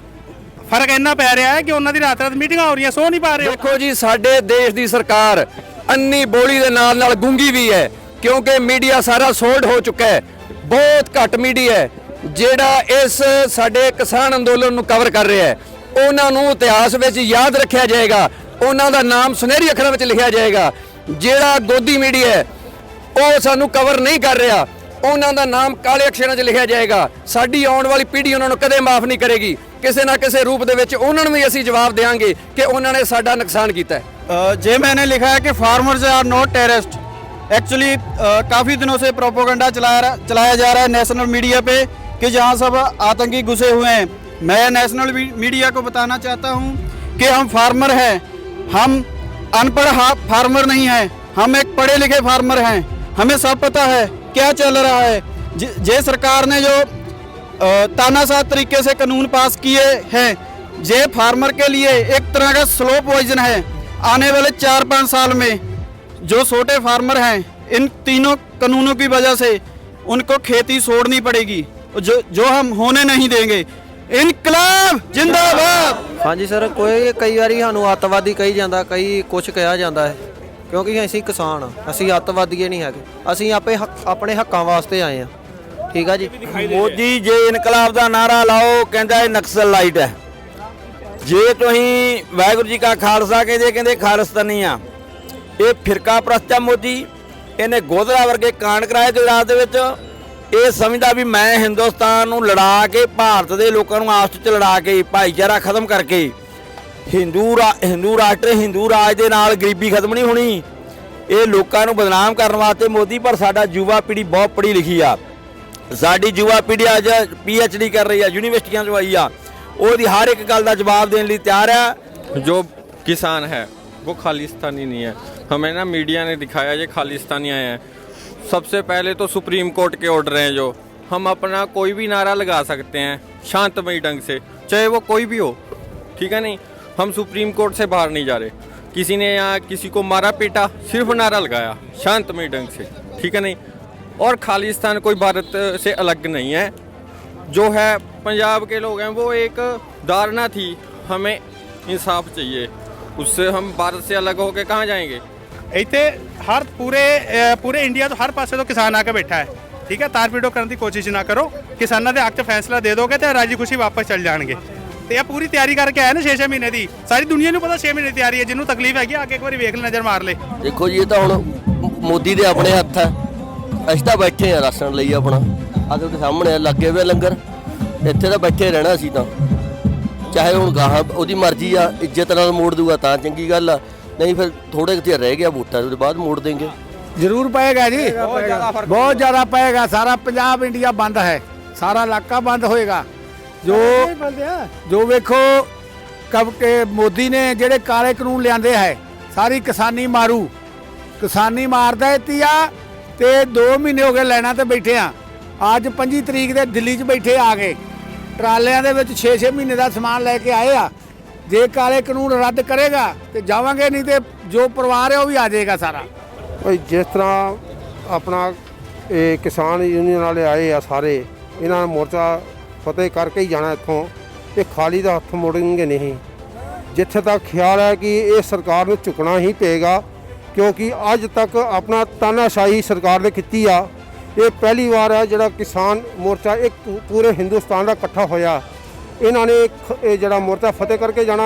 ਫਰਕ ਇੰਨਾ ਪੈ ਰਿਹਾ ਹੈ ਕਿ ਉਹਨਾਂ ਦੀ ਰਾਤ ਮੀਟਿੰਗਾਂ ਹੋ ਰਹੀਆਂ, ਸੋ ਨਹੀਂ ਪਾ ਰਹੇ। ਦੇਖੋ ਜੀ, ਸਾਡੇ ਦੇਸ਼ ਦੀ ਸਰਕਾਰ ਅੰਨੀ ਬੋਲੀ ਦੇ ਨਾਲ ਗੂੰਗੀ ਵੀ ਹੈ, ਕਿਉਂਕਿ ਮੀਡੀਆ ਸਾਰਾ ਸੋਲਡ ਹੋ ਚੁੱਕਾ ਹੈ। ਬਹੁਤ ਘੱਟ ਮੀਡੀਆ ਹੈ ਜਿਹੜਾ ਇਸ ਸਾਡੇ ਕਿਸਾਨ ਅੰਦੋਲਨ ਨੂੰ ਕਵਰ ਕਰ ਰਿਹਾ ਹੈ। ਉਹਨਾਂ ਨੂੰ ਇਤਿਹਾਸ ਵਿੱਚ ਯਾਦ ਰੱਖਿਆ ਜਾਏਗਾ, ਉਹਨਾਂ ਦਾ ਨਾਮ ਸੁਨਹਿਰੀ ਅੱਖਰਾਂ ਵਿੱਚ ਲਿਖਿਆ ਜਾਏਗਾ। ਜਿਹੜਾ ਗੋਦੀ ਮੀਡੀਆ ਹੈ ਉਹ ਸਾਨੂੰ ਕਵਰ ਨਹੀਂ ਕਰ ਰਿਹਾ, ਉਹਨਾਂ ਦਾ ਨਾਮ ਕਾਲੇ ਅੱਖਰਾਂ 'ਚ ਲਿਖਿਆ ਜਾਏਗਾ। ਸਾਡੀ ਆਉਣ ਵਾਲੀ ਪੀੜ੍ਹੀ ਉਹਨਾਂ ਨੂੰ ਕਦੇ ਮਾਫ ਨਹੀਂ ਕਰੇਗੀ। ਕਿਸੇ ਨਾ ਕਿਸੇ रूप ਦੇ ਵਿੱਚ ਉਹਨਾਂ ਨੂੰ ਵੀ ਅਸੀਂ ਜਵਾਬ ਦੇਵਾਂਗੇ ਕਿ ਉਹਨਾਂ ਨੇ ਸਾਡਾ ਨੁਕਸਾਨ ਕੀਤਾ ਹੈ। जे मैंने लिखा है कि farmers are not terrorist. Actually काफ़ी दिनों से प्रोपोगंडा चलाया जा रहा है नेशनल मीडिया पे कि जहां सब आतंकी घुसे हुए हैं। मैं नेशनल मीडिया को बताना चाहता हूं कि हम फार्मर हैं, हम अनपढ़ फार्मर नहीं हैं, हम एक पढ़े लिखे फार्मर हैं, हमें सब पता है क्या चल रहा है। जे सरकार ने जो तानाशाह तरीके से कानून पास किए हैं, ये फार्मर के लिए एक तरह का स्लो पॉइजन है। आने वाले 4-5 साल में जो छोटे फार्मर हैं इन तीनों कानूनों की वजह से उनको खेती छोड़नी पड़ेगी, जो हम होने नहीं देंगे। ਇਨਕਲਾਬ ਜਿੰਦਾਬਾਦ। ਹਾਂਜੀ ਸਰ, ਕਈ ਵਾਰੀ ਸਾਨੂੰ ਅੱਤਵਾਦੀ ਕਹੀ ਜਾਂਦਾ, ਕਈ ਕੁਝ ਕਿਹਾ ਜਾਂਦਾ ਹੈ, ਕਿਉਂਕਿ ਅਸੀਂ ਕਿਸਾਨ ਆ, ਅਸੀਂ ਅੱਤਵਾਦੀਏ ਨਹੀਂ ਹੈਗੇ, ਅਸੀਂ ਆਪਣੇ ਹੱਕਾਂ ਵਾਸਤੇ ਆਏ ਆ। ਠੀਕ ਆ ਜੀ। ਮੋਦੀ ਜੇ ਇਨਕਲਾਬ ਦਾ ਨਾਰਾ ਲਾਓ ਕਹਿੰਦਾ ਇਹ ਨਕਸਲ ਲਾਈਟ ਹੈ, ਜੇ ਤੁਸੀਂ ਵਾਹਿਗੁਰੂ ਜੀ ਕਾ ਖਾਲਸਾ ਕਹਿੰਦੇ ਖਾਲਿਸਤਾਨੀ ਆ, ਇਹ ਫਿਰਕਾ ਪ੍ਰਸਤ ਆ ਮੋਦੀ। ਇਹਨੇ ਗੋਧਰਾ ਵਰਗੇ ਕਾਂਡ ਕਰਾਏ ਗੁਜਰਾਤ ਦੇ ਵਿੱਚ। ਇਹ ਸਮਝਦਾ ਵੀ ਮੈਂ ਹਿੰਦੁਸਤਾਨ ਨੂੰ ਲੜਾ ਕੇ, ਭਾਰਤ ਦੇ ਲੋਕਾਂ ਨੂੰ ਆਪਸ ਵਿੱਚ ਲੜਾ ਕੇ, ਭਾਈਚਾਰਾ ਖਤਮ ਕਰਕੇ ਹਿੰਦੂ ਰਾਸ਼ਟਰ ਹਿੰਦੂ ਰਾਜ ਦੇ ਨਾਲ ਗਰੀਬੀ ਖਤਮ ਨਹੀਂ ਹੋਣੀ। ਇਹ ਲੋਕਾਂ ਨੂੰ ਬਦਨਾਮ ਕਰਨ ਵਾਸਤੇ ਮੋਦੀ। ਪਰ ਸਾਡਾ ਯੁਵਾ ਪੀੜ੍ਹੀ ਬਹੁਤ ਪੜ੍ਹੀ ਲਿਖੀ ਆ, ਸਾਡੀ ਯੁਵਾ ਪੀੜ੍ਹੀ ਅੱਜ PhD ਕਰ ਰਹੀ ਆ, ਯੂਨੀਵਰਸਿਟੀਆਂ 'ਚੋਂ ਆਈ ਆ, ਉਹਦੀ ਹਰ ਇੱਕ ਗੱਲ ਦਾ ਜਵਾਬ ਦੇਣ ਲਈ ਤਿਆਰ ਆ। जो किसान है वो खालिस्तानी नहीं है, हमें ना मीडिया ने दिखाया ये खालिस्तानी आए हैं। सबसे पहले तो सुप्रीम कोर्ट के ऑर्डर हैं, जो हम अपना कोई भी नारा लगा सकते हैं शांतमयी ढंग से, चाहे वो कोई भी हो, ठीक है नहीं। हम सुप्रीम कोर्ट से बाहर नहीं जा रहे। किसी ने यहाँ किसी को मारा पीटा, सिर्फ नारा लगाया शांतमयी ढंग से, ठीक है नहीं। और खालिस्तान कोई भारत से अलग नहीं है, जो है पंजाब के लोग हैं, वो एक धारणा थी, हमें इंसाफ चाहिए, उससे हम भारत से अलग होकर कहाँ जाएंगे। ਇੱਥੇ ਹਰ ਪੂਰੇ ਇੰਡੀਆ ਤੋਂ ਹਰ ਪਾਸੇ ਤੋਂ ਕਿਸਾਨ ਆ ਕੇ ਬੈਠਾ ਹੈ, ਠੀਕ ਹੈ। ਤਾਰ ਪੀੜੋ ਕਰਨ ਦੀ ਕੋਸ਼ਿਸ਼ ਨਾ ਕਰੋ, ਕਿਸਾਨਾਂ ਦੇ ਹੱਕ 'ਚ ਫੈਸਲਾ ਦੇ ਦੋਗੇ ਤੇ ਰਾਜੀ ਖੁਸ਼ੀ ਵਾਪਸ ਚੱਲ ਜਾਣਗੇ। ਤੇ ਇਹ ਪੂਰੀ ਤਿਆਰੀ ਕਰਕੇ ਆਇਆ ਨਾ 6 ਮਹੀਨੇ ਦੀ, ਸਾਰੀ ਦੁਨੀਆ ਨੂੰ ਪਤਾ 6 ਮਹੀਨੇ ਦੀ ਤਿਆਰੀ ਹੈ। ਜਿਹਨੂੰ ਤਕਲੀਫ ਹੈਗੀ ਆ ਕੇ ਇੱਕ ਵਾਰੀ ਵੇਖ ਲੈ, ਨਜ਼ਰ ਮਾਰ ਲੈ। ਦੇਖੋ ਜੀ, ਇਹ ਤਾਂ ਹੁਣ ਮੋਦੀ ਦੇ ਆਪਣੇ ਹੱਥ ਹੈ। ਅਸੀਂ ਤਾਂ ਬੈਠੇ ਆ ਰਾਸ਼ਨ ਲਈ ਆਪਣਾ, ਆ ਤੁਹਾਡੇ ਸਾਹਮਣੇ ਲੱਗੇ ਹੋਏ ਲੰਗਰ, ਇੱਥੇ ਤਾਂ ਬੈਠੇ ਰਹਿਣਾ ਅਸੀਂ ਤਾਂ, ਚਾਹੇ ਹੁਣ ਗਾਹਾਂ ਉਹਦੀ ਮਰਜ਼ੀ ਆ, ਇੱਜ਼ਤ ਨਾਲ ਮੋੜ ਦੂਗਾ ਤਾਂ ਚੰਗੀ ਗੱਲ ਆ, नहीं फिर थोड़े कितने रह गया वोटा के बाद मोड़ देंगे। जरूर पाएगा जी, बहुत ज़्यादा पाएगा। सारा पंजाब इंडिया बंद है, सारा इलाका बंद होएगा। जो वेखो कब के मोदी ने जेड़े काले कानून लियाते है, सारी किसानी मारू, किसानी मार देती आ। ते 2 महीने हो गए लाइना ते बैठे आ। अज 25 तरीक दे दिल्ली च बैठे आ गए, ट्रालियां दे विच 6-6 महीने का समान लैके आए आ। जे काले कानून रद्द करेगा तो जावांगे, नहीं तो जो परिवार है वो भी आ जाएगा सारा। भाई जिस तरह अपना किसान यूनियन वाले आए आ सारे, इन्होंने मोर्चा फतेह करके ही जाना इत्थों, ये खाली का हथ मोड़ेंगे नहीं। जिथे तक ख्याल है कि ये सरकार को झुकना ही पेगा, क्योंकि अज तक अपना तानाशाही सरकार ने की आ। ये पहली बार है जो किसान मोर्चा एक पूरे हिंदुस्तान का इकट्ठा होया। इन्होंने जड़ा मोर्चा फतेह करके जाना।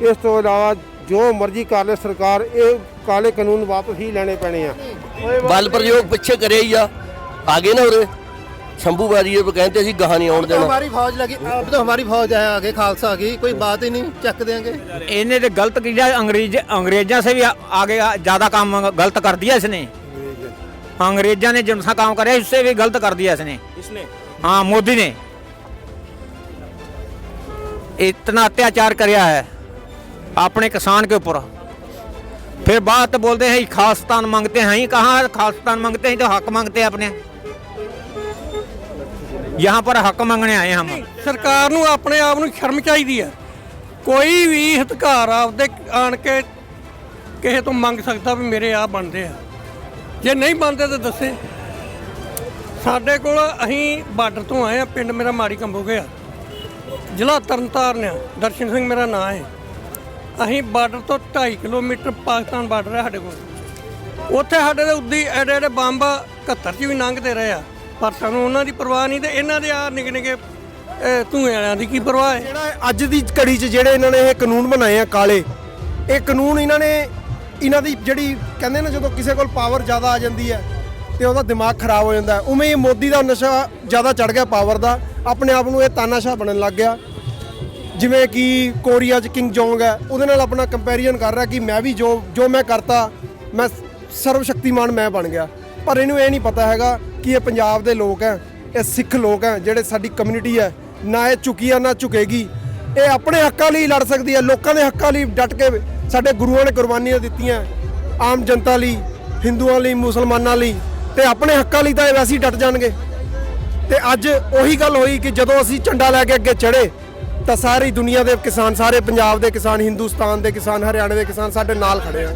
इस तो इलावा जो मर्जी कर ले सरकार, ये काले कानून वापस ही लेने पैने हैं। बल प्रयोग पिछे करे ही आ गए ना, उरे शंभू बारी कहते असीं गहां नहीं आउण देना। हमारी फौज लगी, अब तो हमारी फौज है आगे, खालसा आ गई, कोई बात ही नहीं, चक देंगे। इन्हें तो गलत किया, अंग्रेजों से भी आगे ज़्यादा काम गलत कर दिया इसने। अंग्रेजों ने जिनसा काम करे उससे भी गलत कर दिया इसने। हाँ, मोदी ने इतना अत्याचार कराया है अपने किसान के ऊपर। फिर बात बोलते हैं खालिस्तान मांगते हैं, कहाँ खालिस्तान मांगते हैं, तो हक मांगते हैं अपने। यहाँ पर हक मंगने आए हम। सरकार ਨੂੰ ਆਪਣੇ ਆਪ ਨੂੰ ਸ਼ਰਮ ਚਾਹੀਦੀ ਹੈ। ਕੋਈ ਵੀ ਹਿਤਕਾਰ ਆਪਦੇ ਆਣ ਕੇ ਕਿਸੇ ਤੋਂ ਮੰਗ ਸਕਦਾ ਵੀ ਮੇਰੇ ਆ ਬਣਦੇ ਆ, ਜੇ ਨਹੀਂ ਬਣਦੇ ਤਾਂ ਦੱਸੇ। ਸਾਡੇ ਕੋਲ ਅਸੀਂ ਬਾਰਡਰ ਤੋਂ ਆਏ ਆ, ਪਿੰਡ ਮੇਰਾ ਮਾੜੀ ਕੰਬੋਗੇ ਆ, ਜ਼ਿਲ੍ਹਾ ਤਰਨਤਾਰਨ ਆ, ਦਰਸ਼ਨ ਸਿੰਘ ਮੇਰਾ ਨਾਂ ਹੈ। ਅਸੀਂ ਬਾਰਡਰ ਤੋਂ 2.5 ਕਿਲੋਮੀਟਰ ਪਾਕਿਸਤਾਨ ਬਾਰਡਰ ਹੈ ਸਾਡੇ ਕੋਲ। ਉੱਥੇ ਸਾਡੇ ਦੇ ਉੱਦੀ ਐਡੇ ਐਡੇ ਬੰਬ 71 'ਚ ਵੀ ਲੰਘਦੇ ਰਹੇ ਆ, ਪਰ ਸਾਨੂੰ ਉਹਨਾਂ ਦੀ ਪਰਵਾਹ ਨਹੀਂ। ਤੇ ਇਹਨਾਂ ਦੇ ਆ ਨਿੱਕੇ ਨਿੱਕੇ ਧੂਏ ਵਾਲਿਆਂ ਦੀ ਕੀ ਪਰਵਾਹ ਹੈ। ਜਿਹੜਾ ਅੱਜ ਦੀ ਘੜੀ 'ਚ ਜਿਹੜੇ ਇਹਨਾਂ ਨੇ ਇਹ ਕਾਨੂੰਨ ਬਣਾਏ ਆ ਕਾਲੇ, ਇਹ ਕਾਨੂੰਨ ਇਹਨਾਂ ਦੀ ਜਿਹੜੀ ਕਹਿੰਦੇ ਨੇ ਜਦੋਂ ਕਿਸੇ ਕੋਲ ਪਾਵਰ ਜ਼ਿਆਦਾ ਆ ਜਾਂਦੀ ਹੈ ਤੇ ਉਹਦਾ ਦਿਮਾਗ ਖਰਾਬ ਹੋ ਜਾਂਦਾ, ਉਵੇਂ ਹੀ ਮੋਦੀ ਦਾ ਨਸ਼ਾ ਜ਼ਿਆਦਾ ਚੜ ਗਿਆ ਪਾਵਰ ਦਾ, ਆਪਣੇ ਆਪ ਨੂੰ ਇਹ ਤਾਨਾਸ਼ਾਹ ਬਣਨ ਲੱਗ ਗਿਆ। ਜਿਵੇਂ ਕਿ ਕੋਰੀਆ 'ਚ ਕਿੰਗ ਜੋਂਗ ਹੈ, ਉਹਦੇ ਨਾਲ ਆਪਣਾ ਕੰਪੈਰੀਜ਼ਨ ਕਰ ਰਿਹਾ ਕਿ ਮੈਂ ਵੀ ਜੋ ਮੈਂ ਕਰਤਾ, ਮੈਂ ਸਰਵ ਸ਼ਕਤੀਮਾਨ ਮੈਂ ਬਣ ਗਿਆ। ਪਰ ਇਹਨੂੰ ਇਹ ਨਹੀਂ ਪਤਾ ਹੈਗਾ ਕਿ ਇਹ ਪੰਜਾਬ ਦੇ ਲੋਕ ਹੈ, ਇਹ ਸਿੱਖ ਲੋਕ ਹੈ, ਜਿਹੜੇ ਸਾਡੀ ਕਮਿਊਨਿਟੀ ਹੈ, ਨਾ ਇਹ ਝੁਕੀ ਆ ਨਾ ਝੁਕੇਗੀ। ਇਹ ਆਪਣੇ ਹੱਕਾਂ ਲਈ ਲੜ ਸਕਦੀ ਹੈ, ਲੋਕਾਂ ਦੇ ਹੱਕਾਂ ਲਈ ਡਟ ਕੇ ਸਾਡੇ ਗੁਰੂਆਂ ਨੇ ਕੁਰਬਾਨੀਆਂ ਦਿੱਤੀਆਂ, ਆਮ ਜਨਤਾ ਲਈ, ਹਿੰਦੂਆਂ ਲਈ, ਮੁਸਲਮਾਨਾਂ ਲਈ, ਤੇ ਆਪਣੇ ਹੱਕਾਂ ਲਈ ਤਾਂ ਇਹ ਵੈਸੇ ਹੀ ਡਟ ਜਾਣਗੇ। ਤੇ ਅੱਜ ਉਹੀ ਗੱਲ ਹੋਈ ਕਿ ਜਦੋਂ ਅਸੀਂ ਝੰਡਾ ਲੈ ਕੇ ਅੱਗੇ ਚੜ੍ਹੇ ਤਾਂ ਸਾਰੀ ਦੁਨੀਆ ਦੇ ਕਿਸਾਨ, ਸਾਰੇ ਪੰਜਾਬ ਦੇ ਕਿਸਾਨ, ਹਿੰਦੁਸਤਾਨ ਦੇ ਕਿਸਾਨ, ਹਰਿਆਣੇ ਦੇ ਕਿਸਾਨ ਸਾਡੇ ਨਾਲ ਖੜੇ ਆ।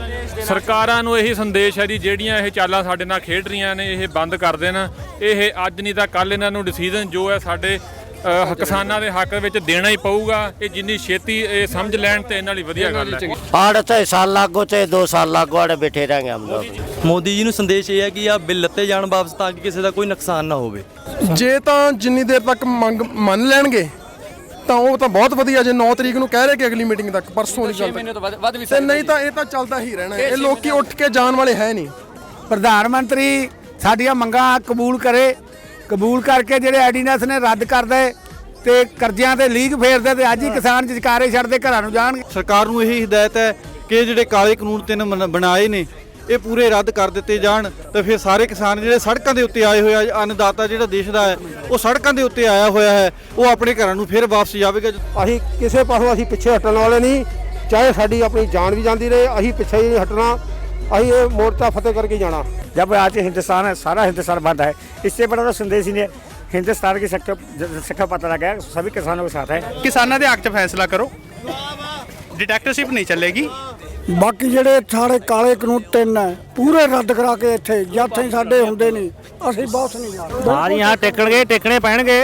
ਸਰਕਾਰਾਂ ਨੂੰ ਇਹੀ ਸੰਦੇਸ਼ ਹੈ ਜੀ, ਜਿਹੜੀਆਂ ਇਹ ਚਾਲਾਂ ਸਾਡੇ ਨਾਲ ਖੇਡ ਰਹੀਆਂ ਨੇ ਇਹ ਬੰਦ ਕਰ ਦੇਣ। ਇਹ ਅੱਜ ਨਹੀਂ ਤਾਂ ਕੱਲ ਇਹਨਾਂ ਨੂੰ ਡਿਸੀਜਨ ਜੋ ਹੈ ਸਾਡੇ ਕਿਸਾਨਾਂ ਦੇ ਹੱਕ ਵਿੱਚ ਦੇਣਾ ਹੀ ਪਊਗਾ। ਇਹ ਜਿੰਨੀ ਛੇਤੀ ਇਹ ਸਮਝ ਲੈਣ ਤੇ ਇਹਨਾਂ ਲਈ ਵਧੀਆ ਗੱਲ ਹੈ। आड़ चाहे साल लागो चाहे 2 साल लागो आड़े बैठे रहेंगे हम लोग। ਮੋਦੀ ਜੀ ਨੂੰ ਸੰਦੇਸ਼ ਇਹ ਹੈ ਕਿ ਆ ਬਿੱਲ ਲੱਤੇ ਜਾਣ ਵਾਪਸ ਤਾਂ ਕਿ ਕਿਸੇ ਦਾ ਕੋਈ ਨੁਕਸਾਨ ਨਾ ਹੋਵੇ। ਜੇ ਤਾਂ ਜਿੰਨੀ ਦੇਰ ਤੱਕ ਮੰਗ ਮੰਨ ਲੈਣਗੇ ਤਾਂ ਉਹ ਤਾਂ ਬਹੁਤ ਵਧੀਆ। ਜੇ 9 ਤਰੀਕ ਨੂੰ ਕਹਿ ਰਹੇ ਕਿ ਅਗਲੀ ਮੀਟਿੰਗ ਤੱਕ, ਪਰਸੋਂ ਦੀ ਗੱਲ, ਤੇ ਨਹੀਂ ਤਾਂ ਇਹ ਤਾਂ ਚੱਲਦਾ ਹੀ ਰਹਿਣਾ। ਇਹ ਲੋਕੀ ਉੱਠ ਕੇ ਜਾਣ ਵਾਲੇ ਹੈ ਨਹੀਂ। ਪ੍ਰਧਾਨ ਮੰਤਰੀ ਸਾਡੀਆਂ ਮੰਗਾਂ ਕਬੂਲ ਕਰੇ, ਕਬੂਲ ਕਰਕੇ ਜਿਹੜੇ ਆਰਡੀਨੈਂਸ ਨੇ ਰੱਦ ਕਰ ਦੇ ਤੇ ਕਰਜ਼ਿਆਂ ਤੇ ਲੀਕ ਫੇਰਦੇ ਤੇ ਅੱਜ ਹੀ ਕਿਸਾਨ ਜਜਕਾਰੇ ਛੱਡਦੇ ਘਰਾਂ ਨੂੰ ਜਾਣਗੇ। ਸਰਕਾਰ ਨੂੰ ਇਹ ਹਦਾਇਤ ਹੈ ਕਿ ਜਿਹੜੇ ਕਾਲੇ ਕਾਨੂੰਨ 3 ਬਣਾਏ ਨੇ ਇਹ ਪੂਰੇ ਰੱਦ ਕਰ ਦਿੱਤੇ ਜਾਣ, ਤਾਂ ਫਿਰ ਸਾਰੇ ਕਿਸਾਨ ਜਿਹੜੇ ਸੜਕਾਂ ਦੇ ਉੱਤੇ ਆਏ ਹੋਏ ਆ, ਅੰਨਦਾਤਾ ਜਿਹੜਾ ਦੇਸ਼ ਦਾ ਹੈ ਉਹ ਸੜਕਾਂ ਦੇ ਉੱਤੇ ਆਇਆ ਹੋਇਆ ਹੈ, ਉਹ ਆਪਣੇ ਘਰਾਂ ਨੂੰ ਫਿਰ ਵਾਪਸ ਜਾਵੇਗਾ। ਅਸੀਂ ਕਿਸੇ ਪਾਸੋਂ ਅਸੀਂ ਪਿੱਛੇ ਹਟਣ ਵਾਲੇ ਨਹੀਂ, ਚਾਹੇ ਸਾਡੀ ਆਪਣੀ ਜਾਨ ਵੀ ਜਾਂਦੀ ਰਹੇ, ਅਸੀਂ ਪਿੱਛੇ ਹੀ ਨਹੀਂ ਹਟਣਾ। ਅਸੀਂ ਇਹ ਮੋਰਚਾ ਫਤਿਹ ਕਰਕੇ जाना। जब आज हिंदुस्तान है, सारा हिंदुस्तान बंद है, इससे बड़ा तो संदेश ही नहीं है। हिंदुस्तान की शिक्षा पता लगा है, सभी किसानों के साथ है। ਕਿਸਾਨਾਂ ਦੇ ਹੱਕ 'ਚ ਫੈਸਲਾ ਕਰੋ, ਡਿਟੈਕਟਰਸ਼ਿਪ ਨਹੀਂ ਚੱਲੇਗੀ। ਬਾਕੀ ਜਿਹੜੇ ਸਾਰੇ ਕਾਲੇ ਕਾਨੂੰਨ 3 ਹੈ ਪੂਰੇ ਰੱਦ ਕਰਾ ਕੇ ਇੱਥੇ ਜਿੱਥੇ ਸਾਡੇ ਹੁੰਦੇ ਨਹੀਂ ਅਸੀਂ ਵਾਪਸ ਨਹੀਂ ਜਾਣਾ। हाँ जी, यहाँ टेकने पैणगे,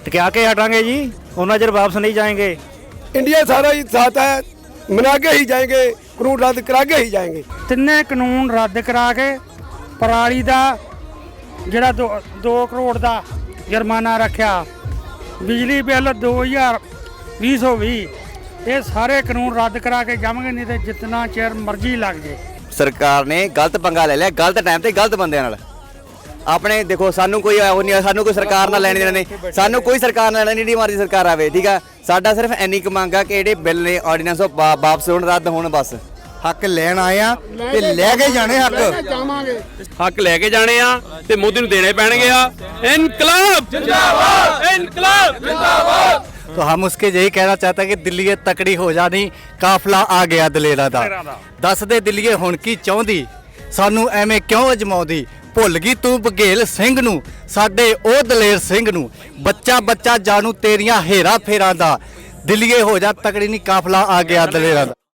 टिका के हटांगे जी, उन्ना चਿਰ वापस नहीं जाएंगे। इंडिया सारा ही साथ है, मना के ही जाएंगे, कानून रद्द करा के ही जाएंगे। ਤਿੰਨੇ ਕਾਨੂੰਨ ਰੱਦ ਕਰਾ ਕੇ ਪਰਾਲੀ ਦਾ ਜਿਹੜਾ 2 ਕਰੋੜ ਦਾ ਜੁਰਮਾਨਾ ਰੱਖਿਆ, ਬਿਜਲੀ ਬਿੱਲ 2020 ਇਹ ਸਾਰੇ ਕਾਨੂੰਨ ਰੱਦ ਕਰਾ ਕੇ ਜਾਵਾਂਗੇ, ਨਹੀਂ ਤੇ ਜਿੰਨਾ ਚਿਰ ਮਰਜ਼ੀ ਲੱਗ ਜੇ। ਸਰਕਾਰ ਨੇ ਗਲਤ ਪੰਗਾ ਲੈ ਲਿਆ, ਗਲਤ ਟਾਈਮ ਤੇ ਗਲਤ ਬੰਦਿਆਂ ਨਾਲ। ਆਪਣੇ ਦੇਖੋ ਸਾਨੂੰ ਕੋਈ ਉਹ ਨਹੀਂ, ਸਾਨੂੰ ਕੋਈ ਸਰਕਾਰ ਨਾਲ ਲੈਣ ਦੇਣਾ ਨਹੀਂ, ਸਾਨੂੰ ਕੋਈ ਸਰਕਾਰ ਨਾਲ ਲੈਣੀ ਨਹੀਂ। ਮਰਜ਼ੀ ਸਰਕਾਰ ਆਵੇ, ਠੀਕ ਆ। ਸਾਡਾ ਸਿਰਫ ਇੰਨੀ ਕੁ ਮੰਗ ਆ ਕਿ ਜਿਹੜੇ ਬਿੱਲ ਨੇ ਆਰਡੀਨੈਂਸ ਉਹ ਵਾਪਸ ਹੋਣ, ਰੱਦ ਹੋਣ ਬਸ। ਹੱਕ ਲੈਣ ਆਏ ਆ ਤੇ ਲੈ ਕੇ ਜਾਣੇ ਹੱਕ। ਹੱਕ ਲੈ ਕੇ ਜਾਣੇ ਆ ਤੇ ਮੋਦੀ ਨੂੰ ਦੇਣੇ ਪੈਣਗੇ ਆ। ਇਨਕਲਾਬ ਜਿੰਦਾਬਾਦ, ਇਨਕਲਾਬ ਜਿੰਦਾਬਾਦ। तो हम उसके यही कहना चाहते हैं कि दिल्लीए तकड़ी हो जानी, काफला आ गया दलेरा दा। दस दे दिल्लीए हुण की चाहुंदी, सानू एवें क्यों अजमाउंदी। भुल गई तू बघेल सिंह नू, साडे ओ दलेर सिंह नू। बच्चा बच्चा जानू तेरियां हेरा फेरां दा, दिल्लीए हो जा तकड़ी नी, काफला आ गया दलेरा दा।